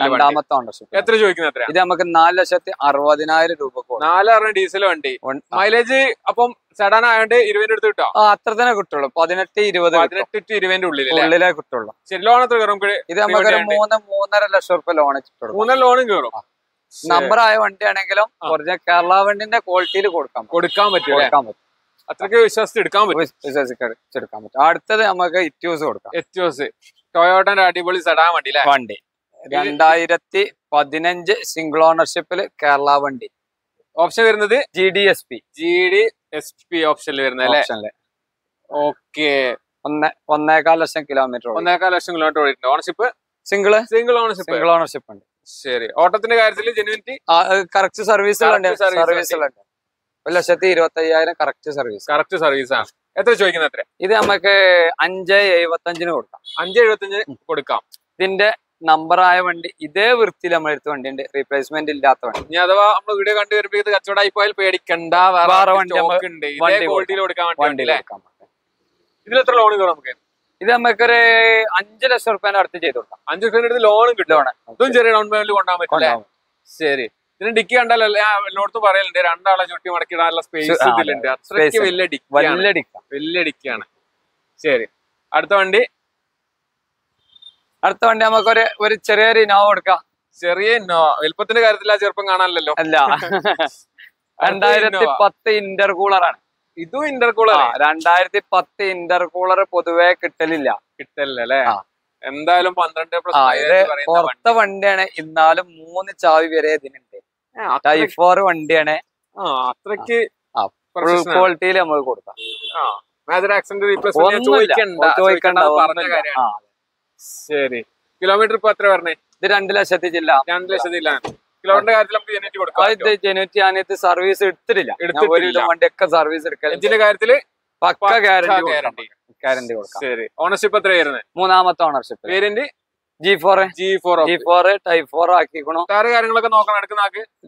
എത്ര ചോദിക്കുന്നത്? ഇത് നമുക്ക് 4,60,000 രൂപ. 4 ഡീസൽ വണ്ടി. മൈലേജ് അപ്പം സെഡാൻ ആയതുകൊണ്ട് 20 അടുത്ത് കിട്ടോ? അത്ര തന്നെ കിട്ടുള്ളൂ. 18-20 ഉള്ളിലേ കിട്ടുള്ളൂ. ശരി, ലോൺ എത്ര കയറും? ഇത് നമുക്ക് 3.5 ലക്ഷം റുപ്യ ലോൺ 3 ലോണും കയറും. നമ്പർ ആയ വണ്ടിയാണെങ്കിലും ഒറിജിനൽ കേരള വണ്ടിന്റെ ക്വാളിറ്റിയിൽ കൊടുക്കാൻ പറ്റും. അത്രയ്ക്ക് വിശ്വസിച്ചെടുക്കാൻ പറ്റും. അടുത്തത് നമുക്ക് ഇറ്റ്യൂസ് കൊടുക്കാം. ടൊയോട്ടന്റെ അടിപൊളി സെഡാൻ വണ്ടി. 2015 സിംഗിൾ ഓണർഷിപ്പില് കേരള വണ്ടി. ഓപ്ഷൻ വരുന്നത് GDSP ഓപ്ഷനിൽ വരുന്നത്. ഓക്കെ, 1.25 ലക്ഷം കിലോമീറ്റർ. 1.25 ലക്ഷം കിലോമീറ്റർ ഓടിയിട്ടുണ്ട്. ഓണർഷിപ്പ് സിംഗിൾ ഓണർഷിപ്പ് ഉണ്ട്. ശരി, ഓട്ടത്തിന്റെ കാര്യത്തിൽ ജെന്യൂനിറ്റി കറക്റ്റ് സർവീസുകളുണ്ട്. 1,25,000 കറക്റ്റ് സർവീസ് ആണ്. എത്ര ചോദിക്കുന്നത്? എത്ര? ഇത് നമുക്ക് 5.75 കൊടുക്കാം. 5.75 കൊടുക്കാം. ഇതിന്റെ നമ്പറായ വണ്ടി ഇതേ വൃത്തിയിൽ നമ്മൾ എടുത്ത വണ്ടിയുണ്ട്. റീപ്ലേസ്മെന്റ് ഇല്ലാത്ത വണ്ടി. ഇനി അഥവാ നമ്മൾ വീഡിയോ കണ്ടു വരുമ്പോ ഇത് കച്ചവടമായി പോയാൽ പേടിക്കണ്ട, വേറെ വണ്ടി കൊടുക്കാൻ. ഇതിലെത്ര ലോൺ കയറും നമുക്ക്? ഇത് നമുക്കൊരു 5 ലക്ഷം റുപ്യന്റെ അടുത്ത് ചെയ്ത് കൊടുക്കാം. 5 ലക്ഷം ലോണും കിട്ടും. ഇതും ചെറിയ ഡൗൺ പേയ്മെന്റ് കൊണ്ടാൻ പറ്റില്ല. ശരി, ഇതിന് ഡിക്കി കണ്ടാലോ എല്ലായിടത്തും പറയലുണ്ട്, രണ്ടാളെ ചുറ്റി മടക്കിടാനുള്ള സ്പേസ് ഇതിലുണ്ട്. അത്രയ്ക്ക് വലിയ ഡിക്കിയാണ്. ശരി, അടുത്ത വണ്ടി നമുക്ക് ഒരു ചെറിയൊരു ഇന്നോവ കൊടുക്കാം. ചെറിയ ഇന്നോവ. വലുപ്പത്തിന്റെ കാര്യത്തിൽ ആ ചെറുപ്പം കാണാനല്ലോ. അല്ല, 2010 ഇന്റർകൂളറാണ്. ഇതും ഇന്റർകൂളർ. 2010 ഇന്റർകൂളർ പൊതുവെ കിട്ടലില്ല അല്ലേ? എന്തായാലും 12 പുറത്തെ വണ്ടിയാണ്. എന്നാലും 3 ചാവി വരെ ഇതിനുണ്ട്. ടൈപ്പ് 4 വണ്ടിയാണ്. അത്രയ്ക്ക് ഫുൾ ക്വാളിറ്റിയിൽ നമുക്ക് കൊടുക്കാം. ശരി, കിലോമീറ്റർ ഇപ്പൊ എത്ര പറഞ്ഞേ? ഇത് 2 ലക്ഷത്തി ചില്ല. 2 ലക്ഷത്തിലാണ്. കിലോമീറ്റർ കാര്യത്തിൽ നമുക്ക് ജനുവിറ്റി കൊടുക്കാം. സർവീസ് എടുത്തിട്ടില്ല. വണ്ടിയൊക്കെ സർവീസ് എടുക്കാം. ഇതിന്റെ കാര്യത്തില് പക്ക ഗ്യാരണ്ടി കൊടുക്കാം. ശരി, ഓണർഷിപ്പ് എത്രയായിരുന്നു? 3ാമത്തെ ഓണർഷിപ്പ്. വേരിയന്റ് G4 ടൈപ്പ് 4 ആക്കിക്കണു. ടയർ കാര്യങ്ങളൊക്കെ നോക്കണം. എടുക്കുന്ന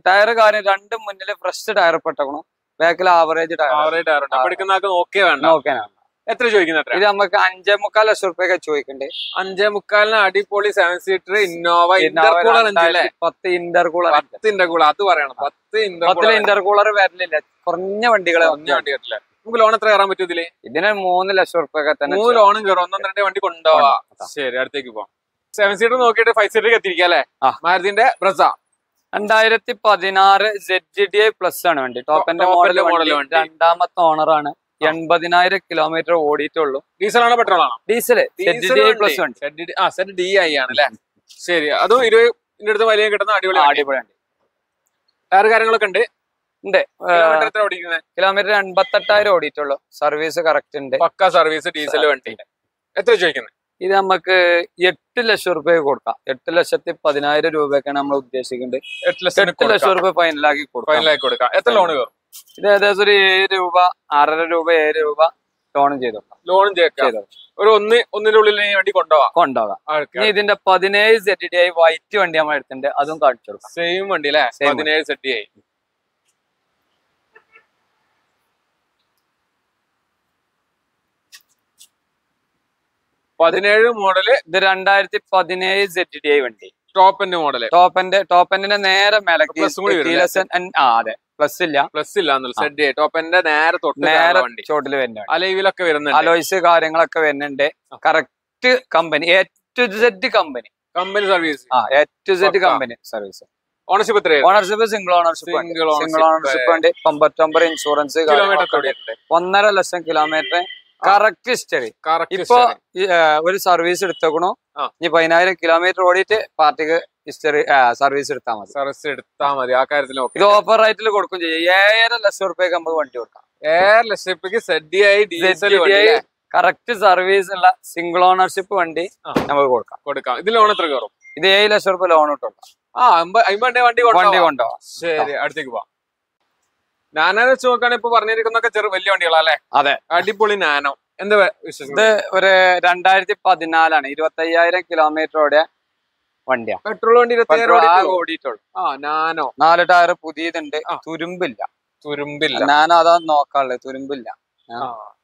ടയർ കാര്യം 2 മുന്നില് ഫ്രഷ് ടയർ പെട്ടക്കണം. ബാക്കിൽ ആവറേജ് ടയർ എടുക്കുന്ന ഓക്കെ വേണ്ട. എത്ര ചോദിക്കുന്നത്? ഇത് നമുക്ക് 5.25 ലക്ഷം റുപ്യൊക്കെ ചോദിക്കണ്ടേ. 5.25 അടിപൊളി 7 സീറ്റർ ഇന്നോവ. 10 ഇന്റർകൂളർ അത് പറയണം. 10 ഇന്റർകൂളർ വരലില്ല. കുറഞ്ഞ വണ്ടികളെ നമുക്ക് ലോൺ എത്ര കയറാൻ പറ്റും ഇതില്? ഇതിന് 3 ലക്ഷം റുപ്യൊക്കെ തന്നെ 3 ലോണും കയറും. 1-2 വണ്ടി കൊണ്ടുപോവാ. ശരി, അടുത്തേക്ക് പോവാം. 7 സീറ്റർ നോക്കിയിട്ട് 5 സീറ്റർ എത്തിയിരിക്കാം അല്ലെ? മാരുതിന്റെ ബ്രസ 2016 ZGDI പ്ലസ് ആണ് വണ്ടി. ടോപ്പിന്റെ മോഡൽ. 2ാമത്തെ ഓണറാണ്. 80,000 കിലോമീറ്റർ ഓടിയിട്ടുള്ളൂ. ഡീസൽ ആണോ പെട്രോൾ ആണോ? ഡീസൽ. ZGDI പ്ലസ് വണ്ടി. ZDI ആണ് അല്ലെ? ശരി, അതും 20 അടുത്ത് വലിയ കിട്ടുന്ന അടിപൊളി വണ്ടി. ടയർ കാര്യങ്ങളൊക്കെ ഉണ്ട്. കിലോമീറ്റർ 88,000 ഓടിയിട്ടുള്ളൂ. സർവീസ് കറക്റ്റ് ഉണ്ട്. പക്ക സർവീസ്. ഡീസൽ വണ്ടി. എത്ര ചോദിക്കുന്നത്? ഇത് നമുക്ക് 8 ലക്ഷം റുപ്യ കൊടുക്കാം. 8,10,000 രൂപയൊക്കെയാണ് നമ്മൾ ഉദ്ദേശിക്കുന്നത്. 8 ലക്ഷം റുപ്യ ഫൈനലാക്കി കൊടുക്കാം. എത്ര ലോൺ കയറും? ഇത് ഏകദേശം ഒരു 7 രൂപ 6.5 രൂപ 7 രൂപ ലോണും ചെയ്തു. ഒരു ഒന്നിന്റെ ഉള്ളിൽ വണ്ടി കൊണ്ടുപോകാം. ഇനി ഇതിന്റെ 17 ZDI വൈറ്റ് വണ്ടി നമ്മൾ എടുത്തിട്ടുണ്ട്. അതും കാണിച്ചു കൊടുക്കാം. സെയിം വണ്ടി അല്ലെ? 17 ZDI. മോഡല്. ഇത് 2017 ZDI വണ്ടി. ടോപ്പിന്റെ മോഡല്. ടോപ്പിന്റെ നേരെ മേലെ പ്ലസ് ഇല്ല. ടോപ്പിന്റെ നേരെ ചോട്ടില് വരുന്നുണ്ട്. അലൈവിലൊക്കെ വരുന്നുണ്ട്. അലോയ്സ് കാര്യങ്ങളൊക്കെ വരുന്നുണ്ട്. Correct company. A to Z company service. A to Z company service. Ownership ownership single ownership ഉണ്ട്. 59 ഇൻഷുറൻസ്. 1.5 ലക്ഷം കിലോമീറ്റർ കറക്റ്റ് ഹിസ്റ്ററി. ഇപ്പൊ ഒരു സർവീസ് എടുത്തേക്കണു. ഇനി 10,000 കിലോമീറ്റർ ഓടിയിട്ട് പാർട്ടിക്ക് ഹിസ്റ്ററി സർവീസ് എടുത്താൽ മതി. ആ കാര്യത്തിൽ ഇത് ഓഫർ റേറ്റിൽ കൊടുക്കും ചെയ്യും. 7.5 ലക്ഷം റുപ്യക്ക് നമുക്ക് വണ്ടി കൊടുക്കാം. 7 ലക്ഷം റുപ്യക്ക് കറക്റ്റ് സർവീസ് ഉള്ള സിംഗിൾ ഓണർഷിപ്പ് വണ്ടി നമുക്ക് കൊടുക്കാം. ഇത് ലോൺ എത്ര കയറും? ഇത് 7 ലക്ഷം റുപ്യ ലോൺ ഇട്ടുള്ള വണ്ടി കൊണ്ടുപോകാം. ശരി, അടുത്തേക്ക് പോവാം. നാനോ വെച്ച് നോക്കുകയാണെങ്കിൽ ഇപ്പൊ പറഞ്ഞിരിക്കുന്നൊക്കെ വലിയ വണ്ടികളല്ലേ? അതെ, അടിപൊളി നാനോ. എന്താ ഇത് ഒരു 2014 25,000 കിലോമീറ്റർ ഓടിയ വണ്ടിയാ. പെട്രോൾ വണ്ടി 25,000 ഓടിയിട്ടുള്ളൂ. നാനോ 4 ടയർ പുതിയതുണ്ട്. തുരുമ്പില്ല. നാനോ അതാ നോക്കാനുള്ളത്. തുരുമ്പില്ല.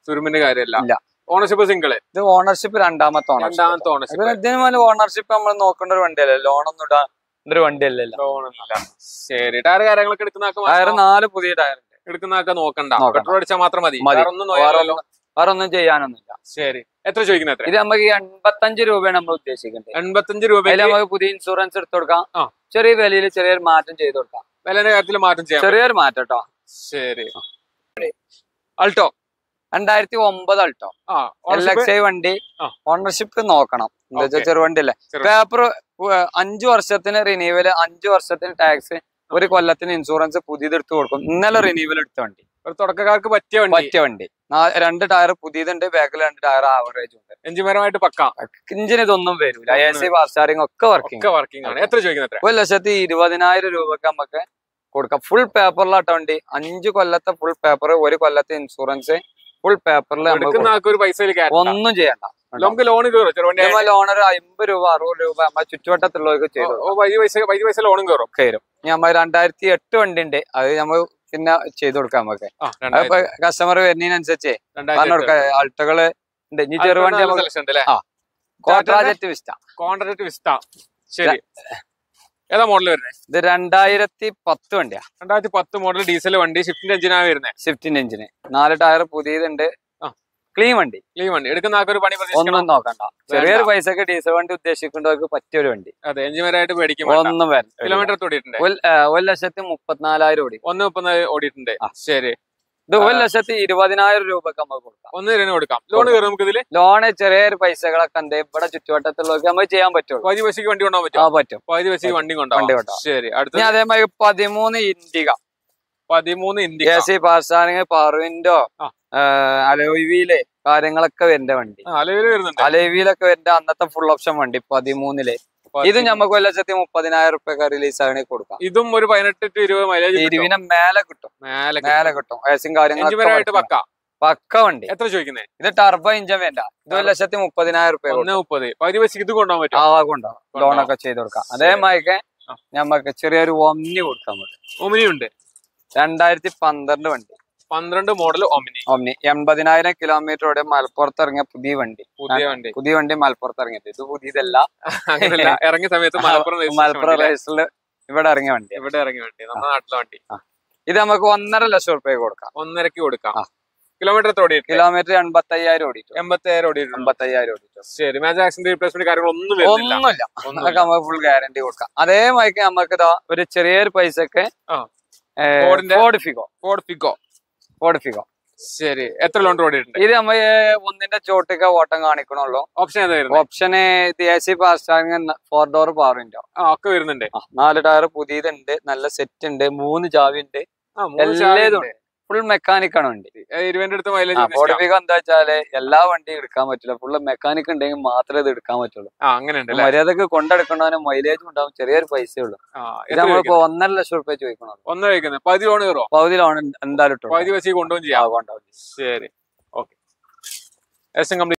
തുരുമ്പിന്റെ കാര്യമല്ല. Ownership single. ഇത് ഓണർഷിപ്പ് 2ാമത്തെ ഓണർഷിപ്പ്. ഇതിന് മുതൽ ഓണർഷിപ്പ് നമ്മൾ നോക്കേണ്ട ഒരു വണ്ടിയല്ലേ. ലോണൊന്നും ഇടാൻ ഒരു വണ്ടിയല്ലല്ലോ. ശരി, ടയർ കാര്യങ്ങളൊക്കെ എടുക്കുന്ന ടയർ 4 പുതിയ ടയർ എടുക്കുന്നതൊക്കെ നോക്കണ്ട. പെട്രോൾ അടിച്ചാൽ മാത്രം മതി. വേറെ ഒന്നും ചെയ്യാനൊന്നുമില്ല. ശരി, എത്ര ചോദിക്കുന്നത്? ഇത് നമുക്ക് 85 രൂപയാണ് നമ്മൾ ഉദ്ദേശിക്കുന്നത്. 85 രൂപ നമുക്ക് പുതിയ ഇൻഷുറൻസ് എടുത്തു കൊടുക്കാം. ചെറിയ വിലയിൽ ചെറിയൊരു മാറ്റം ചെയ്ത് കൊടുക്കാം. വിലയുടെ കാര്യത്തിൽ മാറ്റം ചെയ്യാം. ചെറിയൊരു മാറ്റം കേട്ടോ. ശരി, അൾട്ടോ 2009 അൾട്ടോ LXI വണ്ടി. ഓണർഷിപ്പ് നോക്കണം. എന്താ വെച്ചാൽ ചെറുവണ്ടി അല്ലേ. പേപ്പർ 5 വർഷത്തിന് റിന്യൂവല്, 5 വർഷത്തിന് ടാക്സ്, 1 കൊല്ലത്തിന് ഇൻഷുറൻസ് പുതിയതെടുത്ത് കൊടുക്കും. ഇന്നലെ റിന്യൂവൽ എടുത്ത വണ്ടി. തുടക്കക്കാർക്ക് പറ്റിയ വണ്ടി. 2 ടയർ പുതിയതുണ്ട്. ബാക്കിൽ 2 ടയർ ആവറേജ് ഉണ്ട്. എഞ്ചിൻപരമായിട്ട് പക്ക. എഞ്ചിന് ഇതൊന്നും വരില്ല. AC പവർ സ്റ്റാറിംഗ് ഒക്കെ വർക്കിംഗ് ആണ്. എത്ര ചോദിക്കുന്നത്? 1,20,000 രൂപക്ക് നമുക്ക് കൊടുക്കാം. ഫുൾ പേപ്പറിലാട്ടോ വണ്ടി. 5 കൊല്ലത്തെ ഫുൾ പേപ്പർ, 1 കൊല്ലത്തെ ഇൻഷുറൻസ്, ഫുൾ പേപ്പറിൽ ഒന്നും ചെയ്യണ്ട. നമുക്ക് ലോൺ ലോൺ ഒരു 50 രൂപ 60 രൂപ നമ്മൾ ചുറ്റുവട്ടത്തുള്ളവർക്ക് ചെയ്തു ലോണും കയറും. നമ്മൾ 2008 വണ്ടി ഉണ്ട്. അത് നമ്മൾ പിന്നെ ചെയ്ത് കൊടുക്കാം. നമുക്ക് കസ്റ്റമർ വരുന്നതിനനുസരിച്ച് പറഞ്ഞു കൊടുക്കാം. ആൾട്ടകള് ഉണ്ട്. ഇനി ചെറുവണ്ടി കോൺട്രാജക്ട് വിസ്റ്റ. ശരി, ഏതാ മോഡൽ വരുന്നത്? ഇത് 2010 വണ്ടിയാ. 2010 മോഡൽ ഡീസൽ വണ്ടി. ഷിഫ്റ്റിന്റെ എഞ്ചിനാണ് വരുന്നത്. ഷിഫ്റ്റിന്റെ എഞ്ചിന് 4 ടയർ പുതിയതുണ്ട്. ക്ലീൻ വണ്ടി. എടുക്കുന്ന ആൾക്കൊരു പണി ഒന്നും നോക്കണ്ട. ചെറിയൊരു പൈസക്ക് ഡീസൽ വണ്ടി ഉദ്ദേശിക്കുന്നവർക്ക് പറ്റിയൊരു വണ്ടി. അതെ, എഞ്ചിനീയറായിട്ട് മേടിക്കും. ഒന്നും വരും. കിലോമീറ്റർ ഓടിയിട്ടുണ്ട്. 1,34,000 ഓടി. 1,34 ഓടിയിട്ടുണ്ട്. ശരി. ഇത് 1,20,000 രൂപക്ക് നമുക്ക് കൊടുക്കാം. 1 കൊടുക്കാം. ലോൺ കയറും നമുക്ക് ഇതില്. ലോണ് ചെറിയൊരു പൈസകളൊക്കെ ഉണ്ട്. ഇവിടെ ചുറ്റുവട്ടത്തുള്ളവർക്ക് നമുക്ക് ചെയ്യാൻ പറ്റുള്ളൂ. പകുതി പൈസക്ക് വണ്ടി കൊണ്ടാൻ പറ്റും. പറ്റും. പകുതി പൈസക്ക് വണ്ടി കൊണ്ടാവും. ശരി. അടുത്ത അതേമാതിരി 13 ഇൻഡിക. 13 ഇൻഡിക. AC പാർസാണെങ്കിൽ പവർവിൻഡോ അലോയില് കാര്യങ്ങളൊക്കെ വരുന്ന വണ്ടി. അലോയിലൊക്കെ വരുന്ന അന്നത്തെ ഫുൾ ഓപ്ഷൻ വണ്ടി 13 ഇത് നമുക്ക് 1,30,000 റുപ്യ റിലീസ് ആണെങ്കിൽ കൊടുക്കാം. ഇതും ഒരു 18 to 20 മൈലേജ് 20 മേലെ കിട്ടും. മേലെ കിട്ടും. ഏസും കാര്യങ്ങളൊക്കെ പക്ക വണ്ടി. എത്ര ചോദിക്കുന്നത്? ഇത് ടർബോ ഇഞ്ചൻ വേണ്ട. ഇത് 1,30,000 റുപ്യ. 1,30,000. പകുതി പൈസക്ക് ഇത് കൊണ്ടുപോകാൻ പറ്റും. കൊണ്ടുപോകാം. ലോണൊക്കെ ചെയ്ത് കൊടുക്കാം. അതേമാതിരി ഞമ്മക്ക് ചെറിയൊരു ഒമ്നി കൊടുക്കാൻ പറ്റും. ഒമിനി ഉണ്ട്. 2012 വണ്ടി. 12 മോഡൽ ഒമിനി. 80,000 കിലോമീറ്റർ ഓടെ മലപ്പുറത്ത് ഇറങ്ങിയ പുതിയ വണ്ടി. പുതിയ വണ്ടി മലപ്പുറത്ത് ഇറങ്ങിയത്. ഇത് പുതിയതല്ല. ഇറങ്ങിയ സമയത്ത് മലപ്പുറം റേസിൽ ഇവിടെ ഇറങ്ങിയ വണ്ടി. നമ്മുടെ നാട്ടിലെ വണ്ടി. ഇത് നമുക്ക് 1.5 ലക്ഷം റുപ്യ കൊടുക്കാം. 1.5 കൊടുക്കാം. Kilometre kilometre 85,000 ഓടിയിട്ടു. 85,000 ഓടിയിട്ടു. ശരി. മേജർ ആക്സിഡന്റ് റീപ്ലേസ്മെന്റ് കാര്യങ്ങളൊന്നും ഒന്നുമില്ല. അതൊക്കെ നമുക്ക് ഫുൾ ഗ്യാരണ്ടി കൊടുക്കാം. അതേമാതിരി നമുക്ക് ഒരു ചെറിയൊരു പൈസക്ക് ഫോർഡ് ഫിഗോ. ശരി. എത്ര ലോൺ ഓടിയിട്ടുണ്ട്? ഇത് നമ്മ ഒന്നിന്റെ ചോട്ടൊക്കെ ഓട്ടം കാണിക്കണല്ലോ. ഓപ്ഷൻ ഓപ്ഷന് AC പാർസ്റ്റാറിംഗ് 4 ഡോർ പവർ വിൻഡോ ഒക്കെ വരുന്നുണ്ട്. 4 ടയർ പുതിയതുണ്ട്. നല്ല സെറ്റ് ഉണ്ട്. 3 ചാവി ഉണ്ട്. എല്ലാം ഫുൾ മെക്കാനിക് ആണ് വണ്ടി. 20 അടുത്ത് മൈലേജ്. ഫോർഡ് ഫിഗോ എന്താ വെച്ചാല് എല്ലാ വണ്ടിയും എടുക്കാൻ പറ്റില്ല. ഫുള്ള് മെക്കാനിക് ഉണ്ടെങ്കിൽ മാത്രമേ ഇത് എടുക്കാൻ പറ്റുള്ളൂ. മര്യാദക്ക് കൊണ്ടെടുക്കണവന് മൈലേജും ഉണ്ടാവും. ചെറിയൊരു പൈസയേ ഉള്ളൂ. ഇത് നമ്മളിപ്പോ 1.5 ലക്ഷം റുപ്യ ചോദിക്കണം. പകുതി ലോൺ എന്തായാലും കൊണ്ടുപോകും ചെയ്യാം. കൊണ്ടുപോകും. ശരി. ഓക്കെ.